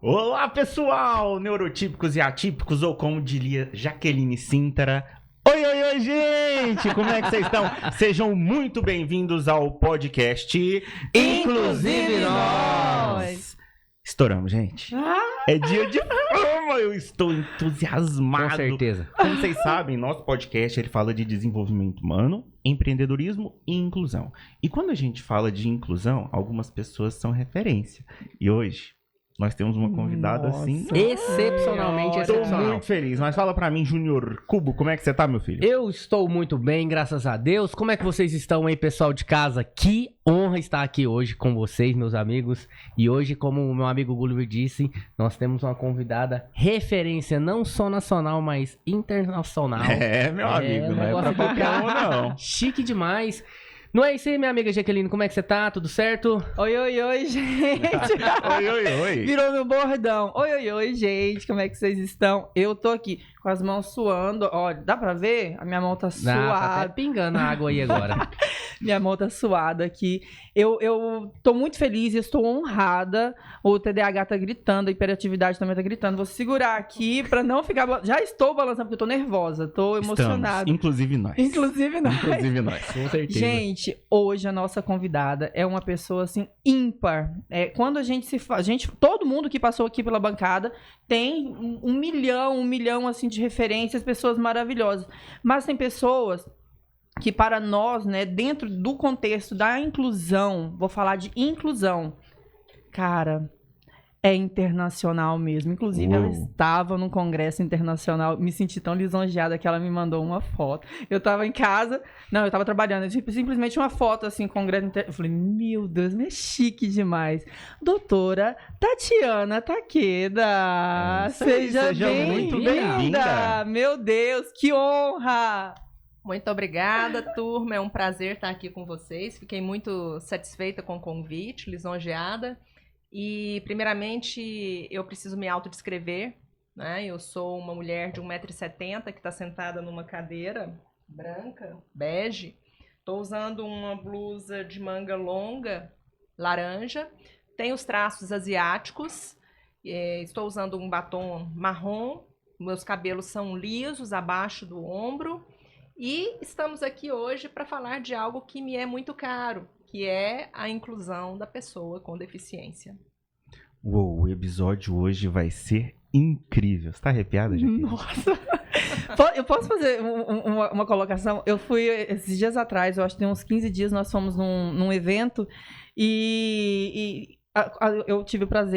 Olá, pessoal, neurotípicos e atípicos, ou como diria Jaqueline Sintra. Oi, oi, oi, gente! Como é que vocês estão? Sejam muito bem-vindos ao podcast Inclusive Nós! Estouramos, gente. É dia de fama, eu estou entusiasmado. Com certeza. Como vocês sabem, nosso podcast ele fala de desenvolvimento humano, empreendedorismo e inclusão. E quando a gente fala de inclusão, algumas pessoas são referência. E hoje nós temos uma convidada assim... Excepcionalmente Estou excepcional. muito feliz. Mas fala pra mim, Júnior Cubo, como é que você tá, meu filho? Eu estou muito bem, graças a Deus. Como é que vocês estão aí, pessoal de casa? Que honra estar aqui hoje com vocês, meus amigos. E hoje, como o meu amigo Gulliver disse, nós temos uma convidada referência não só nacional, mas internacional. É, meu amigo, não é pra negócio qualquer um, não. Chique demais. Não é isso aí, minha amiga Jaqueline? Como é que você tá? Tudo certo? Oi, oi, oi, gente. Oi, oi, oi. Virou meu bordão. Oi, oi, oi, gente. Como é que vocês estão? Eu tô aqui com as mãos suando. Olha, dá pra ver? A minha mão tá Ah, suada. tá até pingando a água aí agora. Minha mão tá suada aqui. Eu tô muito feliz e estou honrada. O TDAH tá gritando, a hiperatividade também tá gritando. Vou segurar aqui pra não ficar... Já estou balançando porque eu tô nervosa, tô emocionada. Estamos, inclusive nós. Inclusive nós. Inclusive nós. Com certeza. Gente, hoje a nossa convidada é uma pessoa assim ímpar. Quando a gente todo mundo que passou aqui pela bancada tem um milhão assim de referências, pessoas maravilhosas. Mas tem pessoas que para nós, né, dentro do contexto da inclusão, vou falar de inclusão, cara, é internacional mesmo. Inclusive, ela estava num congresso internacional. Me senti tão lisonjeada que ela me mandou uma foto. Eu tava em casa... Não, eu tava trabalhando. Simplesmente uma foto, assim, congresso internacional. Eu falei, meu Deus, é chique demais. Doutora Tatiana Takeda. Seja muito bem-vinda. bem-vinda. Meu Deus, que honra. Muito obrigada, turma. É um prazer estar aqui com vocês. Fiquei muito satisfeita com o convite, lisonjeada. E, primeiramente, eu preciso me autodescrever, né? Eu sou uma mulher de 1,70 m que está sentada numa cadeira branca, bege. Estou usando uma blusa de manga longa, laranja. Tenho os traços asiáticos. Estou usando um batom marrom. Meus cabelos são lisos, abaixo do ombro. E estamos aqui hoje para falar de algo que me é muito caro, que é a inclusão da pessoa com deficiência. Uou, o episódio hoje vai ser incrível. Você tá arrepiada, gente? Nossa! Eu posso fazer uma colocação? Eu fui esses dias atrás, eu acho que tem uns 15 dias, nós fomos num evento e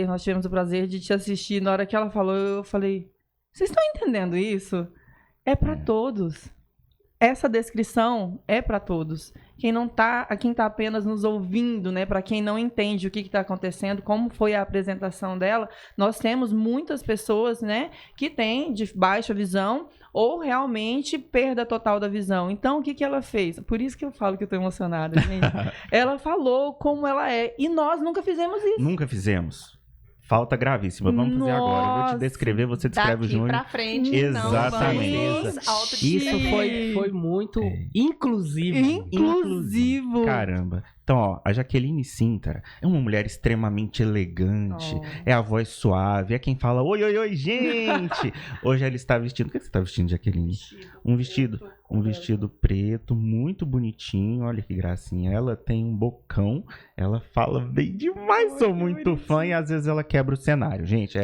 nós tivemos o prazer de te assistir. Na hora que ela falou, eu falei, vocês estão entendendo isso? É para todos. Essa descrição é para todos. Quem tá apenas nos ouvindo, né? Para quem não entende o que está acontecendo, como foi a apresentação dela, nós temos muitas pessoas, né? Que têm de baixa visão ou realmente perda total da visão. Então, o que ela fez? Por isso que eu falo que eu tô emocionada, gente. Ela falou como ela é. E nós nunca fizemos isso. Nunca fizemos. Falta gravíssima. Vamos fazer agora. Eu vou te descrever, você descreve o Daqui Júnior. pra frente, Exatamente. não vamos Isso foi muito inclusivo. Inclusivo. Caramba. Então, ó, a Jaqueline Sintra é uma mulher extremamente elegante, é a voz suave, é quem fala, oi, oi, oi, gente! Hoje ela está vestindo, o que você está vestindo, Jaqueline? Um vestido preto, muito bonitinho, olha que gracinha. Ela tem um bocão, ela fala bem demais, sou muito fã e às vezes ela quebra o cenário. Gente,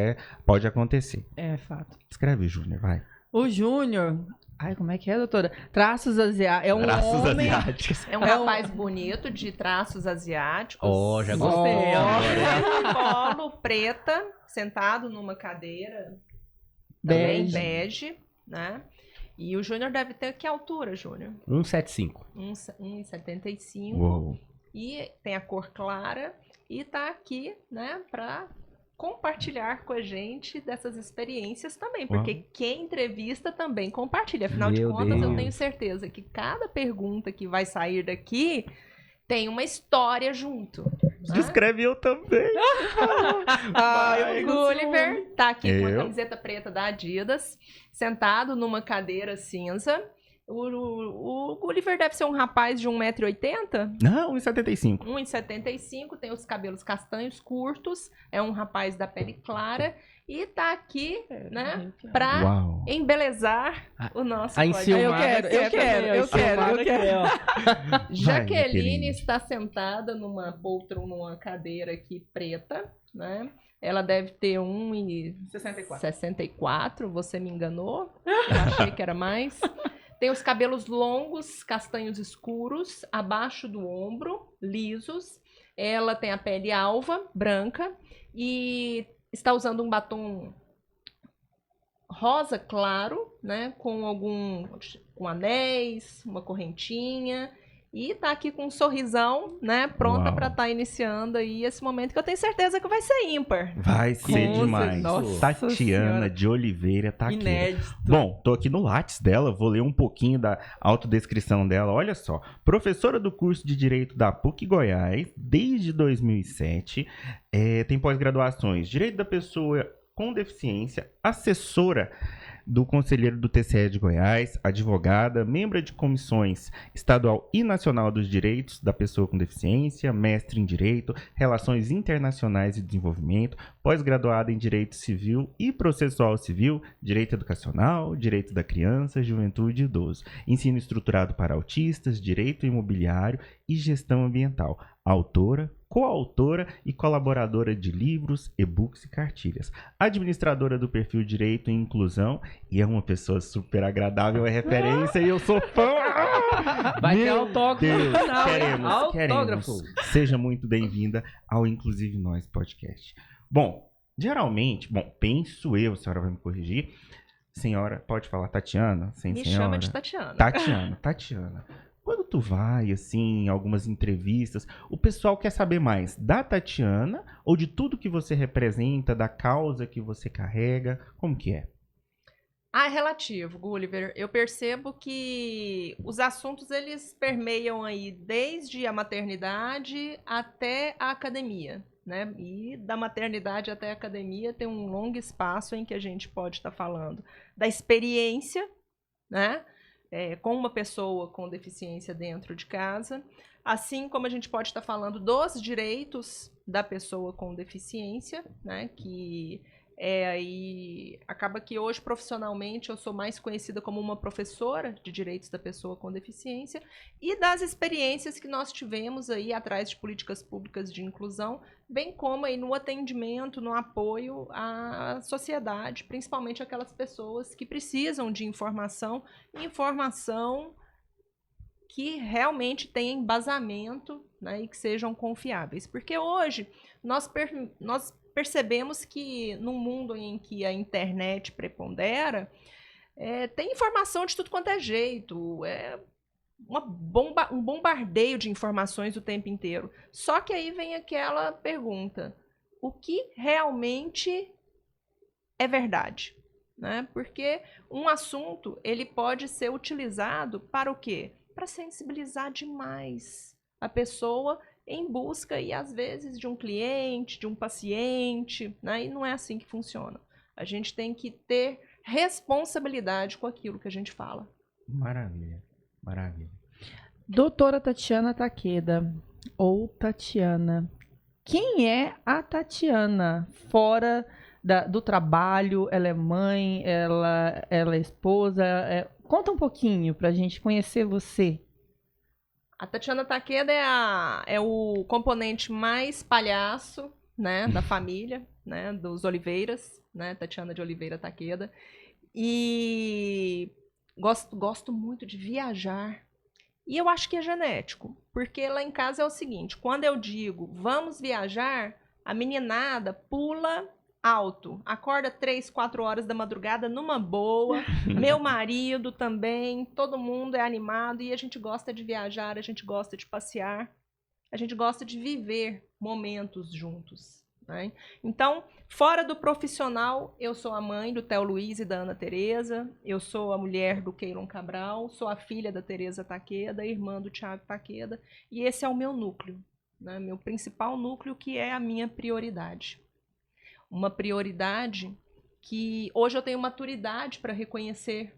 pode acontecer. É fato. Escreve, Júnior, vai. O Júnior... Ai, como é que é, doutora? Traços asiáticos. É um Traços homem... asiáticos. É um rapaz bonito, de traços asiáticos. Oh, já gostei. Polo, preta, sentado numa cadeira também bege, né? E o Júnior deve ter que altura, Júnior? 1,75. 1,75. Uou. E tem a cor clara e tá aqui, né, pra compartilhar com a gente dessas experiências também, porque quem entrevista também compartilha. Afinal de contas, eu tenho certeza que cada pergunta que vai sair daqui tem uma história junto. Descreve eu também. O Gulliver tá aqui com a camiseta preta da Adidas, sentado numa cadeira cinza. O Gulliver deve ser um rapaz de 1,80 m? Não, 1,75. 1,75 m, tem os cabelos castanhos curtos, é um rapaz da pele clara e tá aqui, né, pra Uau. embelezar o nosso A podcast. enciumada Eu quero. Jaqueline está sentada numa poltrona, numa cadeira aqui preta, né? Ela deve ter 1,64. Você me enganou. Eu achei que era mais. Tem os cabelos longos, castanhos escuros, abaixo do ombro, lisos. Ela tem a pele alva, branca, e está usando um batom rosa claro, né? Com anéis, uma correntinha. E tá aqui com um sorrisão, né? Pronta Uau. para estar iniciando aí esse momento que eu tenho certeza que vai ser ímpar. Vai ser Com demais. certeza. Tatiana Senhora. de Oliveira tá aqui. Inédito. Bom, tô aqui no Lattes dela, vou ler um pouquinho da autodescrição dela. Olha só, professora do curso de Direito da PUC Goiás desde 2007, tem pós-graduações, Direito da Pessoa com Deficiência, assessora do Conselheiro do TCE de Goiás, advogada, membro de comissões estadual e nacional dos direitos da pessoa com deficiência, mestre em Direito, Relações Internacionais e Desenvolvimento, pós-graduada em Direito Civil e Processual Civil, Direito Educacional, Direito da Criança, Juventude e Idoso, Ensino Estruturado para Autistas, Direito Imobiliário e Gestão Ambiental, autora, coautora e colaboradora de livros, e-books e cartilhas. Administradora do perfil Direito e Inclusão e é uma pessoa super agradável, é referência e eu sou fã! Vai ter Meu autógrafo Deus, no final, hein? queremos. Autógrafo. Seja muito bem-vinda ao Inclusive Nós Podcast. Bom, geralmente, penso eu, a senhora vai me corrigir, senhora, pode falar Tatiana? Me Senhora? chama de Tatiana. Tatiana. Quando tu vai, assim, em algumas entrevistas, o pessoal quer saber mais da Tatiana ou de tudo que você representa, da causa que você carrega? Como que é? É relativo, Gulliver. Eu percebo que os assuntos, eles permeiam aí desde a maternidade até a academia, né? E da maternidade até a academia tem um longo espaço em que a gente pode estar falando da experiência, né? Com uma pessoa com deficiência dentro de casa, assim como a gente pode estar falando dos direitos da pessoa com deficiência, né? Que aí acaba que hoje profissionalmente eu sou mais conhecida como uma professora de direitos da pessoa com deficiência e das experiências que nós tivemos aí atrás de políticas públicas de inclusão, bem como aí no atendimento, no apoio à sociedade, principalmente aquelas pessoas que precisam de informação que realmente tenha embasamento, né, e que sejam confiáveis. Porque hoje nós percebemos que num mundo em que a internet prepondera, tem informação de tudo quanto é jeito, um bombardeio de informações o tempo inteiro. Só que aí vem aquela pergunta, o que realmente é verdade? Né? Porque um assunto, ele pode ser utilizado para o quê? Para sensibilizar demais a pessoa em busca, e às vezes, de um cliente, de um paciente, né? E não é assim que funciona. A gente tem que ter responsabilidade com aquilo que a gente fala. Maravilha, maravilha. Doutora Tatiana Takeda, ou Tatiana. Quem é a Tatiana? Fora do trabalho, ela é mãe, ela é esposa. Conta um pouquinho pra gente conhecer você. A Tatiana Takeda é o componente mais palhaço, né, da família, né, dos Oliveiras, né, Tatiana de Oliveira Takeda. E gosto muito de viajar. E eu acho que é genético, porque lá em casa é o seguinte, quando eu digo vamos viajar, a meninada pula alto, acorda 3, 4 horas da madrugada numa boa, meu marido também, todo mundo é animado e a gente gosta de viajar, a gente gosta de passear, a gente gosta de viver momentos juntos, né? Então, fora do profissional, eu sou a mãe do Theo Luiz e da Ana Tereza, eu sou a mulher do Keilon Cabral, sou a filha da Tereza Takeda, irmã do Thiago Takeda, e esse é o meu núcleo, né? Meu principal núcleo, que é a minha prioridade. Uma prioridade que hoje eu tenho maturidade para reconhecer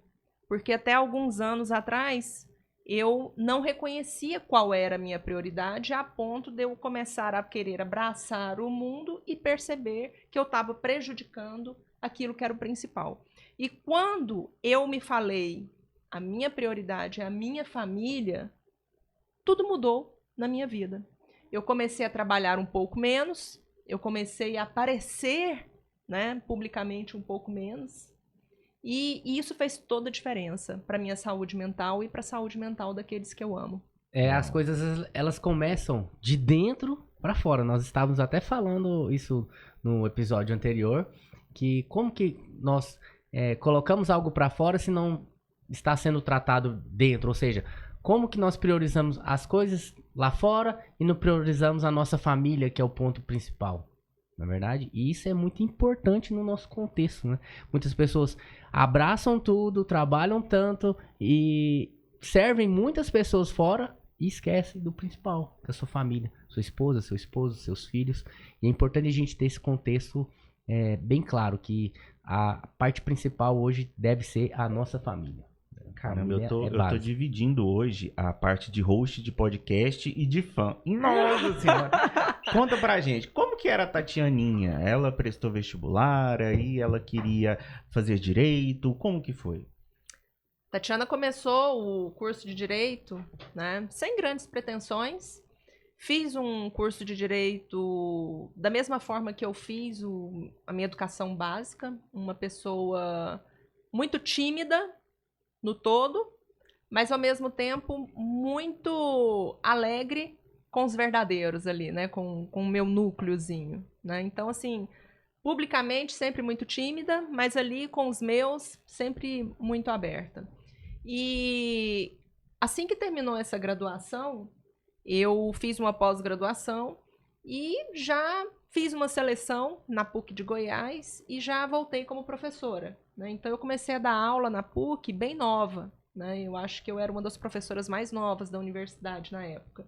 porque até alguns anos atrás eu não reconhecia qual era a minha prioridade, a ponto de eu começar a querer abraçar o mundo e perceber que eu estava prejudicando aquilo que era o principal. E quando eu me falei, a minha prioridade é a minha família, tudo mudou na minha vida. Eu comecei a trabalhar um pouco menos, eu comecei a aparecer, né, publicamente um pouco menos, e isso fez toda a diferença para minha saúde mental e para a saúde mental daqueles que eu amo. As coisas, elas começam de dentro para fora. Nós estávamos até falando isso no episódio anterior, que como que nós colocamos algo para fora se não está sendo tratado dentro, ou seja, como que nós priorizamos as coisas lá fora e não priorizamos a nossa família, que é o ponto principal, na verdade? E isso é muito importante no nosso contexto, né? Muitas pessoas abraçam tudo, trabalham tanto e servem muitas pessoas fora e esquecem do principal, que é a sua família, sua esposa, seu esposo, seus filhos. E é importante a gente ter esse contexto bem claro, que a parte principal hoje deve ser a nossa família. Caramba, eu tô dividindo hoje a parte de host de podcast e de fã. Nossa senhora! Conta pra gente, como que era a Tatianinha? Ela prestou vestibular, aí ela queria fazer direito, como que foi? Tatiana começou o curso de direito, né, sem grandes pretensões. Fiz um curso de direito da mesma forma que eu fiz a minha educação básica, uma pessoa muito tímida no todo, mas ao mesmo tempo muito alegre com os verdadeiros ali, né, com o meu núcleozinho, né? Então, assim, publicamente sempre muito tímida, mas ali com os meus sempre muito aberta. E assim que terminou essa graduação, eu fiz uma pós-graduação e já fiz uma seleção na PUC de Goiás e já voltei como professora, né? Então eu comecei a dar aula na PUC bem nova, né? Eu acho que eu era uma das professoras mais novas da universidade na época.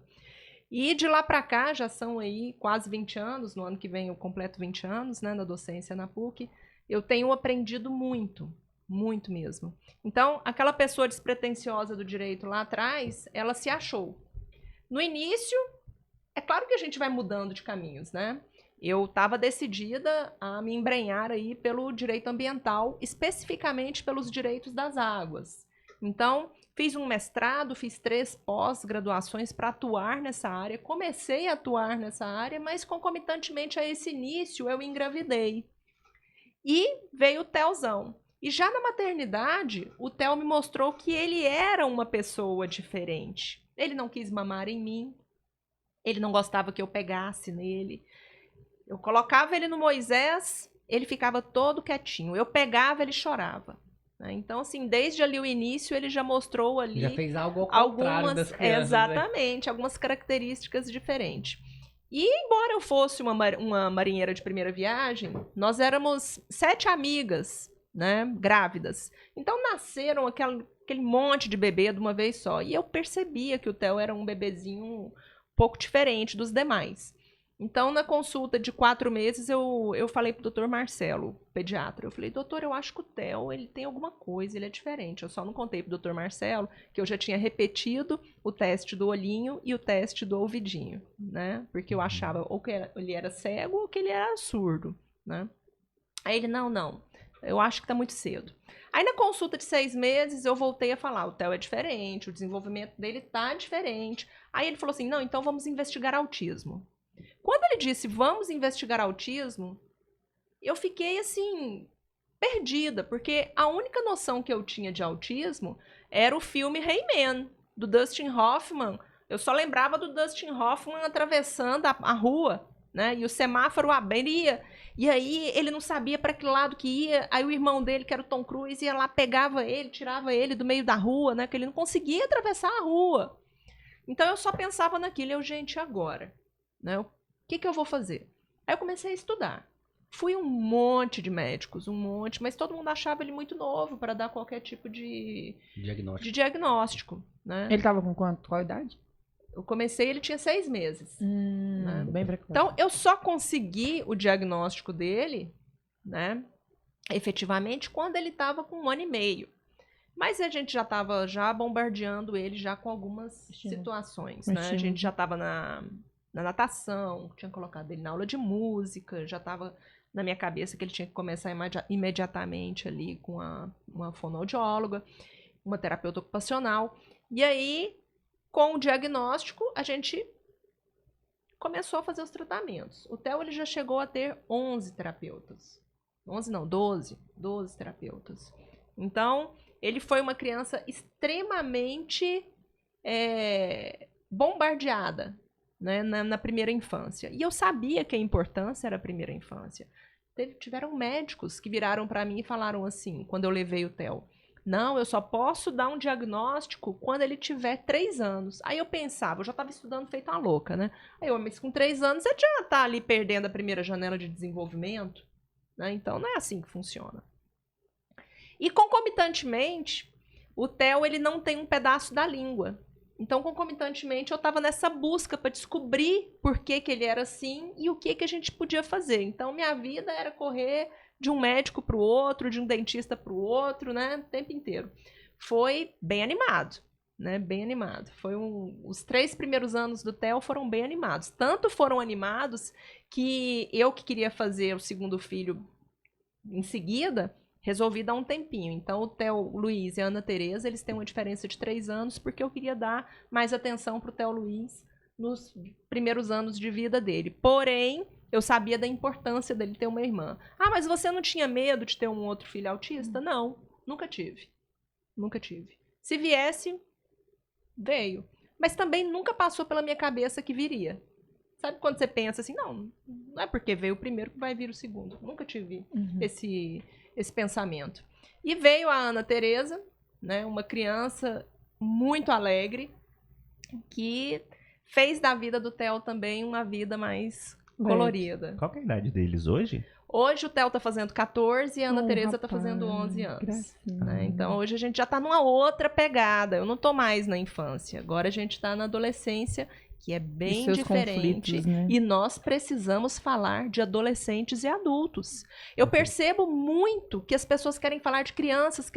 E de lá para cá, já são aí quase 20 anos, no ano que vem eu completo 20 anos, né, na docência na PUC, eu tenho aprendido muito, muito mesmo. Então, aquela pessoa despretensiosa do direito lá atrás, ela se achou. No início, é claro que a gente vai mudando de caminhos, né? Eu estava decidida a me embrenhar aí pelo direito ambiental, especificamente pelos direitos das águas. Então, fiz um mestrado, fiz 3 pós-graduações para atuar nessa área, comecei a atuar nessa área, mas concomitantemente a esse início eu engravidei. E veio o Theozão. E já na maternidade, o Theo me mostrou que ele era uma pessoa diferente. Ele não quis mamar em mim, ele não gostava que eu pegasse nele. Eu colocava ele no Moisés, ele ficava todo quietinho. Eu pegava, ele chorava. Então, assim, desde ali o início, ele já mostrou ali... Já fez algo ao contrário das crianças, exatamente, né? Algumas características diferentes. E, embora eu fosse uma marinheira de primeira viagem, nós éramos 7 amigas, né, grávidas. Então, nasceram aquele monte de bebê de uma vez só. E eu percebia que o Theo era um bebezinho um pouco diferente dos demais. Então, na consulta de 4 meses, eu falei pro doutor Marcelo, pediatra. Eu falei, doutor, eu acho que o Theo, ele tem alguma coisa, ele é diferente. Eu só não contei pro doutor Marcelo que eu já tinha repetido o teste do olhinho e o teste do ouvidinho, né? Porque eu achava ou que ele era cego ou que ele era surdo, né? Aí ele, não, eu acho que tá muito cedo. Aí, na consulta de 6 meses, eu voltei a falar, o Theo é diferente, o desenvolvimento dele tá diferente. Aí ele falou assim, não, então vamos investigar autismo. Quando ele disse, vamos investigar autismo, eu fiquei, assim, perdida, porque a única noção que eu tinha de autismo era o filme Rayman, do Dustin Hoffman. Eu só lembrava do Dustin Hoffman atravessando a rua, né? E o semáforo abria, e aí ele não sabia para que lado que ia, aí o irmão dele, que era o Tom Cruise, ia lá, pegava ele, tirava ele do meio da rua, né? Que ele não conseguia atravessar a rua. Então eu só pensava naquilo, gente, agora, né? O que eu vou fazer? Aí eu comecei a estudar. Fui um monte de médicos, mas todo mundo achava ele muito novo para dar qualquer tipo de diagnóstico, né? Ele estava com qual idade? Eu comecei, ele tinha 6 meses. Né? Bem precoce. Então, eu só consegui o diagnóstico dele, né, efetivamente, quando ele estava com 1 ano e meio. Mas a gente já estava bombardeando ele já com algumas situações, né? A gente já estava na natação, tinha colocado ele na aula de música, já estava na minha cabeça que ele tinha que começar imediatamente ali com uma fonoaudióloga, uma terapeuta ocupacional. E aí, com o diagnóstico, a gente começou a fazer os tratamentos. O Theo ele já chegou a ter 11 terapeutas. 11 não, 12 terapeutas. Então, ele foi uma criança extremamente bombardeada, né, na primeira infância. E eu sabia que a importância era a primeira infância. Tiveram médicos que viraram para mim e falaram assim, quando eu levei o Theo: não, eu só posso dar um diagnóstico quando ele tiver 3 anos. Aí eu pensava, eu já estava estudando feito uma louca, né? Aí eu, mas com 3 anos você já está ali perdendo a primeira janela de desenvolvimento, né? Então não é assim que funciona. E concomitantemente, o Theo ele não tem um pedaço da língua. Então, concomitantemente, eu estava nessa busca para descobrir por que ele era assim e o que a gente podia fazer. Então, minha vida era correr de um médico para o outro, de um dentista para o outro, né? O tempo inteiro. Foi bem animado, né? Bem animado. Os 3 primeiros anos do Theo foram bem animados. Tanto foram animados que eu que queria fazer o segundo filho em seguida, resolvi dar um tempinho. Então, o Theo Luiz e a Ana Tereza, eles têm uma diferença de 3 anos, porque eu queria dar mais atenção para o Theo Luiz nos primeiros anos de vida dele. Porém, eu sabia da importância dele ter uma irmã. Ah, mas você não tinha medo de ter um outro filho autista? Não, nunca tive. Nunca tive. Se viesse, veio. Mas também nunca passou pela minha cabeça que viria. Sabe quando você pensa assim, não é porque veio o primeiro que vai vir o segundo. Nunca tive esse pensamento. E veio a Ana Tereza, né, uma criança muito alegre, que fez da vida do Theo também uma vida mais colorida. Qual que é a idade deles hoje? Hoje o Theo tá fazendo 14 e a Ana Tereza tá fazendo 11 anos. Né? Então hoje a gente já tá numa outra pegada. Eu não tô mais na infância. Agora a gente tá na adolescência, que é bem diferente. Né? E nós precisamos falar de adolescentes e adultos. Eu percebo muito que as pessoas querem falar de crianças.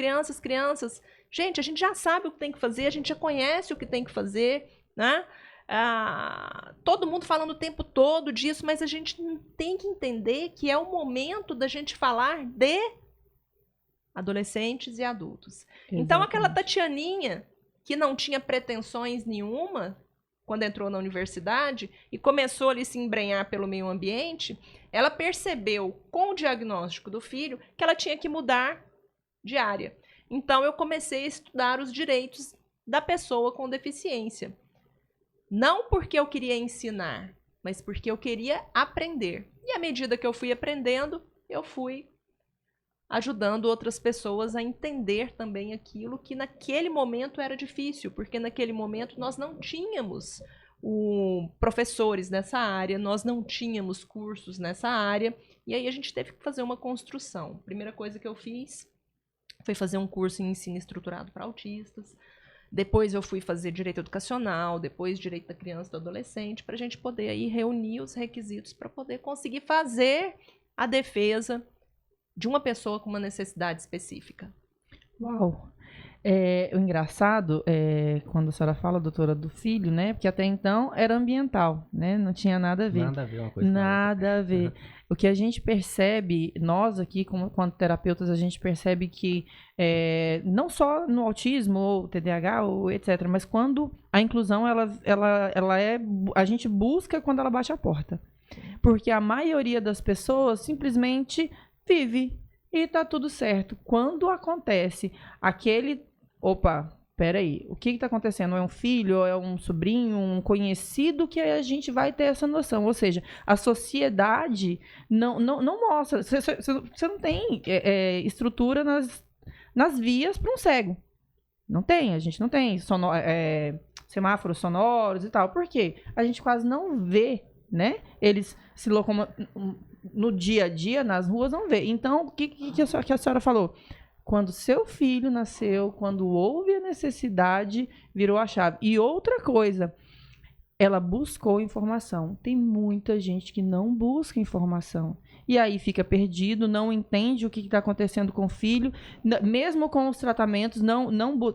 Gente, a gente já sabe o que tem que fazer, a gente já conhece o que tem que fazer, né? Todo mundo falando o tempo todo disso, mas a gente tem que entender que é o momento da gente falar de adolescentes e adultos. Exatamente. Então, aquela Tatianinha que não tinha pretensões nenhuma quando entrou na universidade e começou ali se embrenhar pelo meio ambiente, ela percebeu com o diagnóstico do filho que ela tinha que mudar de área. Então, eu comecei a estudar os direitos da pessoa com deficiência. Não porque eu queria ensinar, mas porque eu queria aprender. E à medida que eu fui aprendendo, eu fui ajudando outras pessoas a entender também aquilo que naquele momento era difícil, porque naquele momento nós não tínhamos professores nessa área, nós não tínhamos cursos nessa área, e aí a gente teve que fazer uma construção. A primeira coisa que eu fiz foi fazer um curso em ensino estruturado para autistas. Depois eu fui fazer direito educacional, depois direito da criança e do adolescente, para a gente poder aí reunir os requisitos para poder conseguir fazer a defesa de uma pessoa com uma necessidade específica. Uau! O engraçado é quando a senhora fala, doutora, do filho, né? Porque até então era ambiental, né? Não tinha nada a ver. Nada a ver uma coisa com Nada a ver. O que a gente percebe, nós aqui, como terapeutas, a gente percebe que não só no autismo, ou TDAH, ou etc., mas quando a inclusão, a gente busca quando ela bate a porta. Porque a maioria das pessoas simplesmente vive e tá tudo certo. Quando acontece aquele... Opa, peraí, o que tá acontecendo? É um filho, é um sobrinho, um conhecido, que a gente vai ter essa noção. Ou seja, a sociedade não mostra. Você não tem estrutura nas vias para um cego. Não tem, a gente não tem semáforos sonoros e tal. Por quê? A gente quase não vê, né? Eles se locomovem no dia a dia, nas ruas, não vê. Então, o que a senhora falou? Quando seu filho nasceu, quando houve a necessidade, virou a chave. E outra coisa, ela buscou informação. Tem muita gente que não busca informação. E aí fica perdido, não entende o que está acontecendo com o filho. Mesmo com os tratamentos,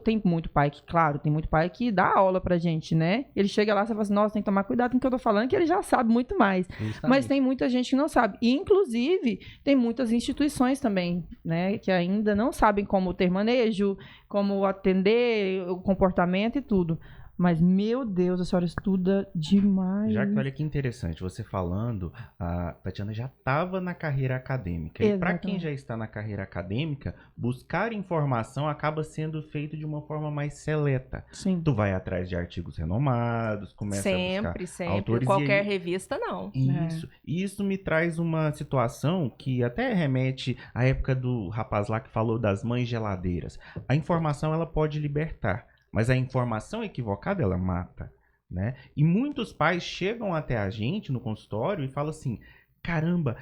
tem muito pai que, claro, tem muito pai que dá aula pra gente, né? Ele chega lá e fala assim, nossa, tem que tomar cuidado com o que eu tô falando, que ele já sabe muito mais. Justamente. Mas tem muita gente que não sabe. E, inclusive, tem muitas instituições também, né? Que ainda não sabem como ter manejo, como atender o comportamento e tudo. Mas, meu Deus, a senhora estuda demais. Já que olha que interessante, você falando, a Tatiana já estava na carreira acadêmica. E para quem já está na carreira acadêmica, buscar informação acaba sendo feito de uma forma mais seleta. Sim. Tu vai atrás de artigos renomados, começa a buscar autores. Qualquer revista, não. Isso. E isso me traz uma situação que até remete à época do rapaz lá que falou das mães geladeiras. A informação, ela pode libertar. Mas a informação equivocada, ela mata, né? E muitos pais chegam até a gente no consultório e falam assim, caramba,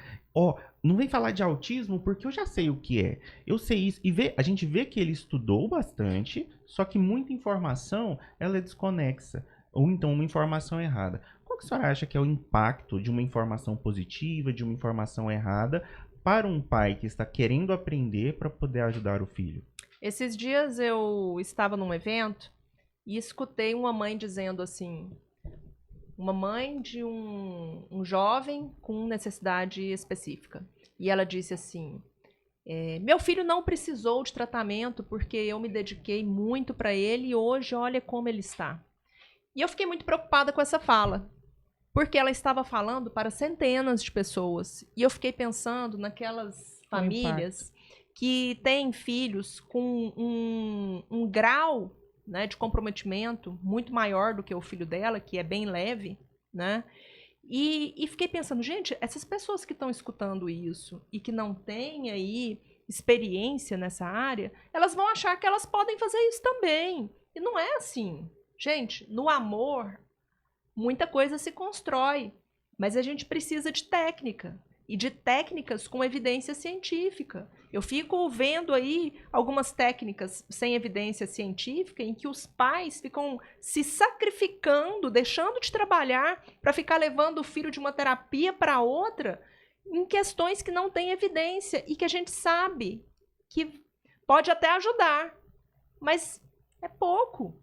não vem falar de autismo porque eu já sei o que é. Eu sei isso. E a gente vê que ele estudou bastante, só que muita informação, ela é desconexa. Ou então uma informação errada. Qual que a senhora acha que é o impacto de uma informação positiva, de uma informação errada, para um pai que está querendo aprender para poder ajudar o filho? Esses dias eu estava num evento e escutei uma mãe dizendo assim, uma mãe de um jovem com necessidade específica. E ela disse assim, meu filho não precisou de tratamento porque eu me dediquei muito para ele e hoje olha como ele está. E eu fiquei muito preocupada com essa fala, porque ela estava falando para centenas de pessoas. E eu fiquei pensando naquelas famílias que têm filhos com um grau, né, de comprometimento muito maior do que o filho dela, que é bem leve, né? E fiquei pensando, gente, essas pessoas que estão escutando isso e que não têm aí experiência nessa área, elas vão achar que elas podem fazer isso também. E não é assim. Gente, no amor, muita coisa se constrói, mas a gente precisa de técnica. E de técnicas com evidência científica. Eu fico vendo aí algumas técnicas sem evidência científica em que os pais ficam se sacrificando, deixando de trabalhar para ficar levando o filho de uma terapia para outra em questões que não têm evidência e que a gente sabe que pode até ajudar, mas é pouco.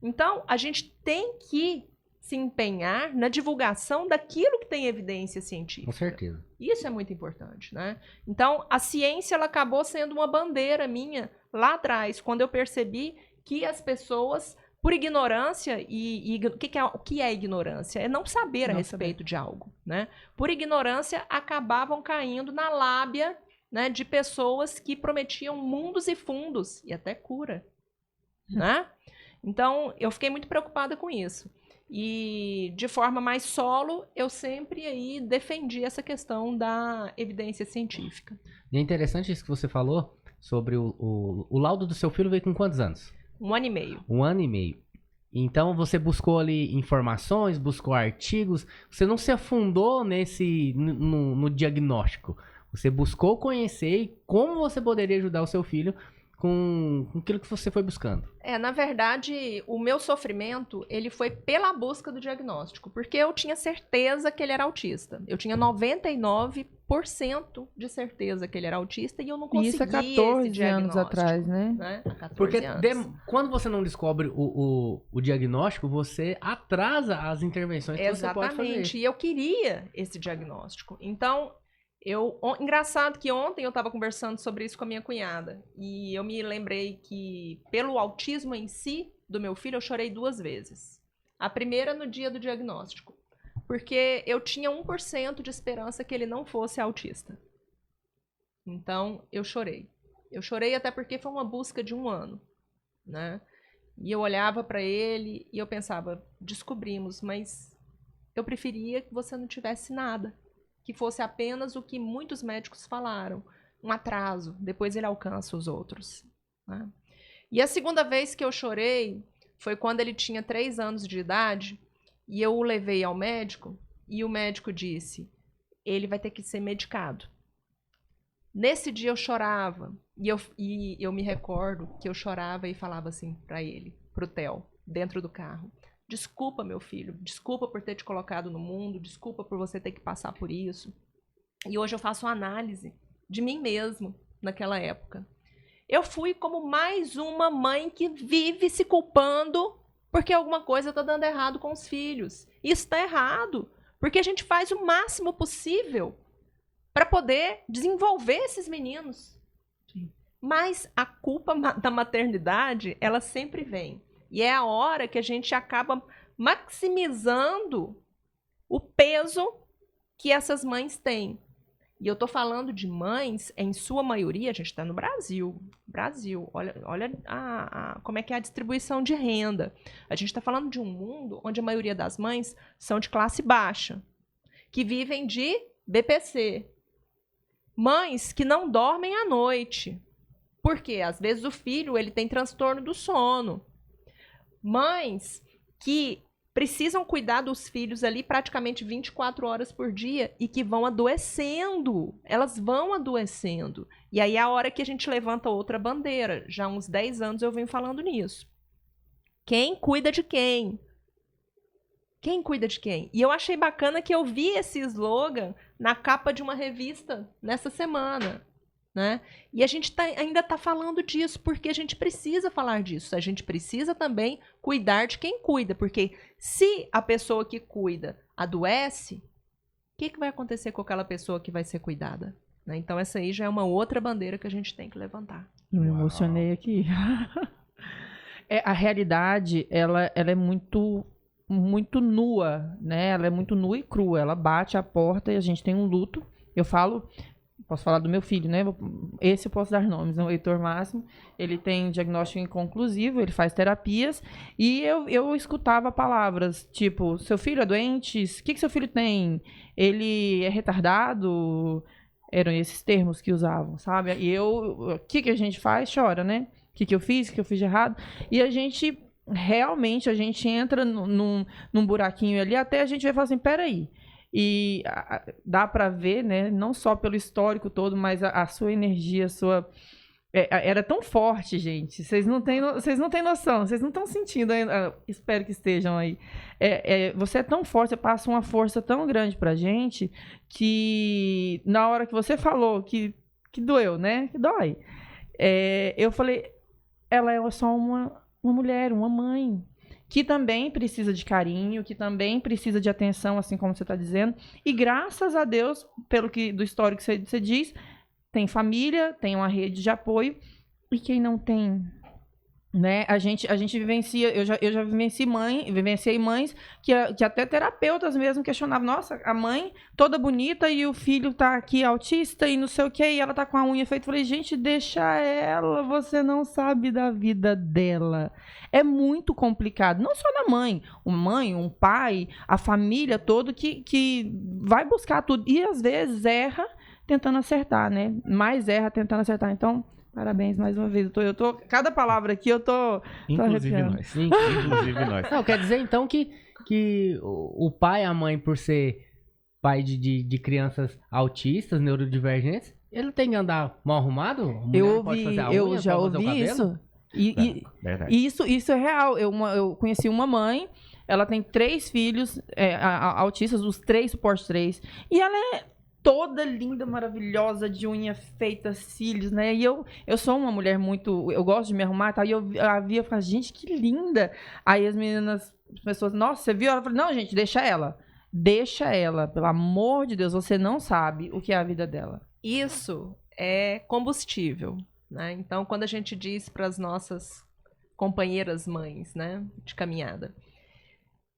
Então, a gente tem que se empenhar na divulgação daquilo que tem evidência científica. Com certeza. Isso é muito importante, né? Então, a ciência ela acabou sendo uma bandeira minha lá atrás, quando eu percebi que as pessoas, por ignorância, o que é ignorância? É não saber a respeito de algo, né? Por ignorância, acabavam caindo na lábia, né, de pessoas que prometiam mundos e fundos, e até cura, né? Então, eu fiquei muito preocupada com isso. E de forma mais solo, eu sempre aí defendi essa questão da evidência científica. E é interessante isso que você falou sobre o laudo do seu filho veio com quantos anos? 1 ano e meio. 1 ano e meio. Então você buscou ali informações, buscou artigos, você não se afundou no diagnóstico. Você buscou conhecer como você poderia ajudar o seu filho com aquilo que você foi buscando. Na verdade, o meu sofrimento, ele foi pela busca do diagnóstico, porque eu tinha certeza que ele era autista. Eu tinha 99% de certeza que ele era autista e eu não conseguia isso há 14 esse anos atrás, né? 14 Porque anos. quando você não descobre o diagnóstico, você atrasa as intervenções que você pode fazer. Exatamente, e eu queria esse diagnóstico. Então, engraçado que ontem eu estava conversando sobre isso com a minha cunhada. E eu me lembrei que, pelo autismo em si, do meu filho, eu chorei 2 vezes. A primeira no dia do diagnóstico. Porque eu tinha 1% de esperança que ele não fosse autista. Então, eu chorei. Eu chorei até porque foi uma busca de 1 ano, né? E eu olhava para ele e eu pensava, descobrimos, mas eu preferia que você não tivesse nada. Que fosse apenas o que muitos médicos falaram, um atraso, depois ele alcança os outros, né? E a segunda vez que eu chorei foi quando ele tinha 3 anos de idade e eu o levei ao médico e o médico disse, ele vai ter que ser medicado. Nesse dia eu chorava e eu me recordo que eu chorava e falava assim para ele, pro Theo, dentro do carro, Desculpa, meu filho, desculpa por ter te colocado no mundo, desculpa por você ter que passar por isso. E hoje eu faço uma análise de mim mesmo naquela época. Eu fui como mais uma mãe que vive se culpando porque alguma coisa está dando errado com os filhos. Isso está errado, porque a gente faz o máximo possível para poder desenvolver esses meninos. Sim. Mas a culpa da maternidade, ela sempre vem. E é a hora que a gente acaba maximizando o peso que essas mães têm. E eu estou falando de mães, em sua maioria, a gente está no Brasil. Olha como é que é a distribuição de renda. A gente está falando de um mundo onde a maioria das mães são de classe baixa, que vivem de BPC. Mães que não dormem à noite. Por quê? Às vezes o filho ele tem transtorno do sono. Mães que precisam cuidar dos filhos ali praticamente 24 horas por dia e que vão adoecendo. Elas vão adoecendo. E aí é a hora que a gente levanta outra bandeira. Já há uns 10 anos eu venho falando nisso. Quem cuida de quem? Quem cuida de quem? E eu achei bacana que eu vi esse slogan na capa de uma revista nessa semana. Né? E a gente ainda está falando disso, porque a gente precisa falar disso. A gente precisa também cuidar de quem cuida, porque se a pessoa que cuida adoece, o que vai acontecer com aquela pessoa que vai ser cuidada? Né? Então essa aí já é uma outra bandeira que a gente tem que levantar. Eu me emocionei aqui. A realidade, ela é muito nua, né? Ela é muito nua e crua. Ela bate a porta e a gente tem um luto. Eu falo... Posso falar do meu filho, né? Esse eu posso dar nomes, o Heitor Máximo. Ele tem diagnóstico inconclusivo, ele faz terapias. E eu escutava palavras, tipo, seu filho é doente? O que seu filho tem? Ele é retardado? Eram esses termos que usavam, sabe? E o que a gente faz? Chora, né? O que eu fiz? O que eu fiz de errado? E a gente, realmente, a gente entra num buraquinho ali, até a gente vai falar assim, peraí. E dá para ver, né, não só pelo histórico todo, mas a sua energia, era tão forte, gente. Vocês não têm noção, vocês não estão sentindo ainda. Espero que estejam aí. Você é tão forte, você passa uma força tão grande pra gente, que na hora que você falou que doeu, né? Que dói. Eu falei, ela é só uma mulher, uma mãe, que também precisa de carinho, que também precisa de atenção, assim como você está dizendo. E graças a Deus, do histórico que você diz, tem família, tem uma rede de apoio. E quem não tem, né? A gente vivencia, eu já vivenciei mães que até terapeutas mesmo questionavam, nossa, a mãe toda bonita e o filho tá aqui autista e não sei o que, e ela tá com a unha feita. Eu falei, gente, deixa ela, você não sabe da vida dela. É muito complicado, não só da mãe, um pai, a família toda que vai buscar tudo e às vezes erra tentando acertar, né? Mais erra tentando acertar. Então, parabéns mais uma vez. Cada palavra aqui eu tô Inclusive nós. Inclusive nós. Não, quer dizer então que o pai e a mãe, por ser pai de crianças autistas, neurodivergentes, ele tem que andar mal arrumado? Eu já ouvi isso. E isso é real. Eu conheci uma mãe, ela tem 3 filhos autistas, os 3 suporte 3. E ela é toda linda, maravilhosa, de unha feita, cílios, né? E eu sou uma mulher muito... Eu gosto de me arrumar, tá? E eu via e falava, gente, que linda! Aí as pessoas, nossa, você viu? Ela falou, não, gente, deixa ela. Deixa ela, pelo amor de Deus, você não sabe o que é a vida dela. Isso é combustível, né? Então, quando a gente diz para as nossas companheiras mães, né, de caminhada,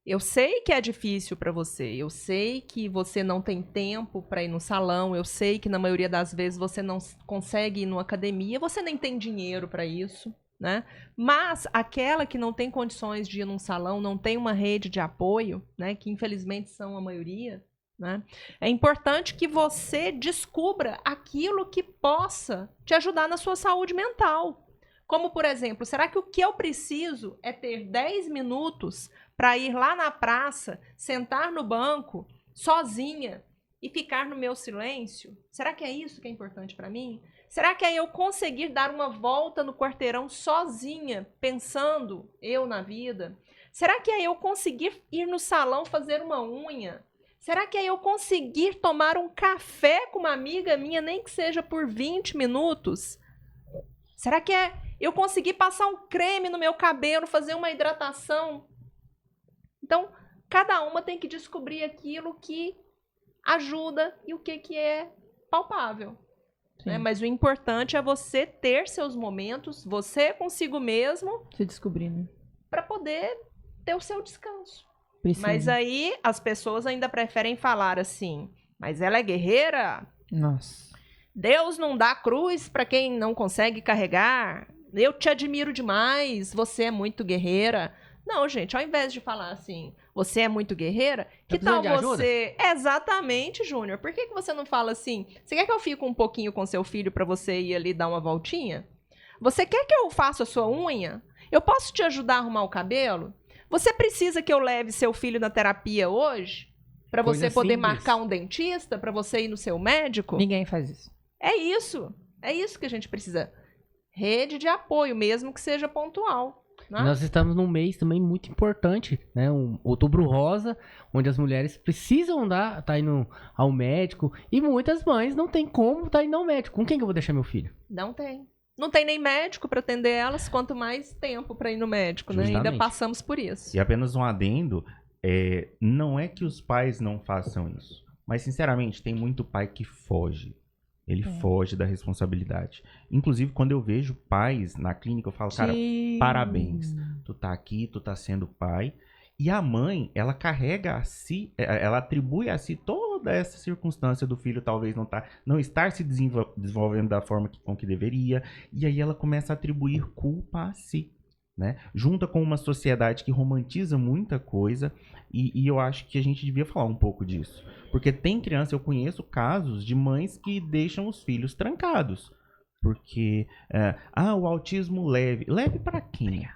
eu sei que é difícil para você, eu sei que você não tem tempo para ir no salão, eu sei que na maioria das vezes você não consegue ir numa academia, você nem tem dinheiro para isso, né? Mas aquela que não tem condições de ir num salão, não tem uma rede de apoio, né, que infelizmente são a maioria, né? É importante que você descubra aquilo que possa te ajudar na sua saúde mental. Como, por exemplo, será que o que eu preciso é ter 10 minutos para ir lá na praça, sentar no banco, sozinha, e ficar no meu silêncio? Será que é isso que é importante para mim? Será que é eu conseguir dar uma volta no quarteirão sozinha, pensando eu na vida? Será que é eu conseguir ir no salão fazer uma unha? Será que é eu conseguir tomar um café com uma amiga minha, nem que seja por 20 minutos? Será que é eu conseguir passar um creme no meu cabelo, fazer uma hidratação? Então, cada uma tem que descobrir aquilo que ajuda e o que é palpável. Né? Mas o importante é você ter seus momentos, você consigo mesmo, Se descobrindo. para poder ter o seu descanso. Precisa. Mas aí as pessoas ainda preferem falar assim, mas ela é guerreira? Nossa. Deus não dá cruz para quem não consegue carregar? Eu te admiro demais, você é muito guerreira. Não, gente, ao invés de falar assim, você é muito guerreira, que tal você... Exatamente, Júnior. Por que você não fala assim, você quer que eu fique um pouquinho com seu filho para você ir ali dar uma voltinha? Você quer que eu faça a sua unha? Eu posso te ajudar a arrumar o cabelo? Você precisa que eu leve seu filho na terapia hoje? Para você poder marcar um dentista? Para você ir no seu médico? Ninguém faz isso. É isso. É isso que a gente precisa. Rede de apoio, mesmo que seja pontual. Né? Nós estamos num mês também muito importante, né? Um Outubro Rosa, onde as mulheres precisam tá indo ao médico e muitas mães não tem como tá indo ao médico. Com quem que eu vou deixar meu filho? Não tem. Não tem nem médico para atender elas, quanto mais tempo para ir no médico, né? Ainda passamos por isso. E apenas um adendo, não é que os pais não façam isso, mas sinceramente tem muito pai que foge. Ele foge da responsabilidade. Inclusive, quando eu vejo pais na clínica, eu falo, cara, parabéns. Tu tá aqui, tu tá sendo pai. E a mãe, ela carrega a si, ela atribui a si toda essa circunstância do filho talvez não estar se desenvolvendo da forma com que deveria. E aí ela começa a atribuir culpa a si. Né? Junta com uma sociedade que romantiza muita coisa. E eu acho que a gente devia falar um pouco disso. Porque tem criança, eu conheço casos de mães que deixam os filhos trancados. Porque, o autismo leve. Leve para quem?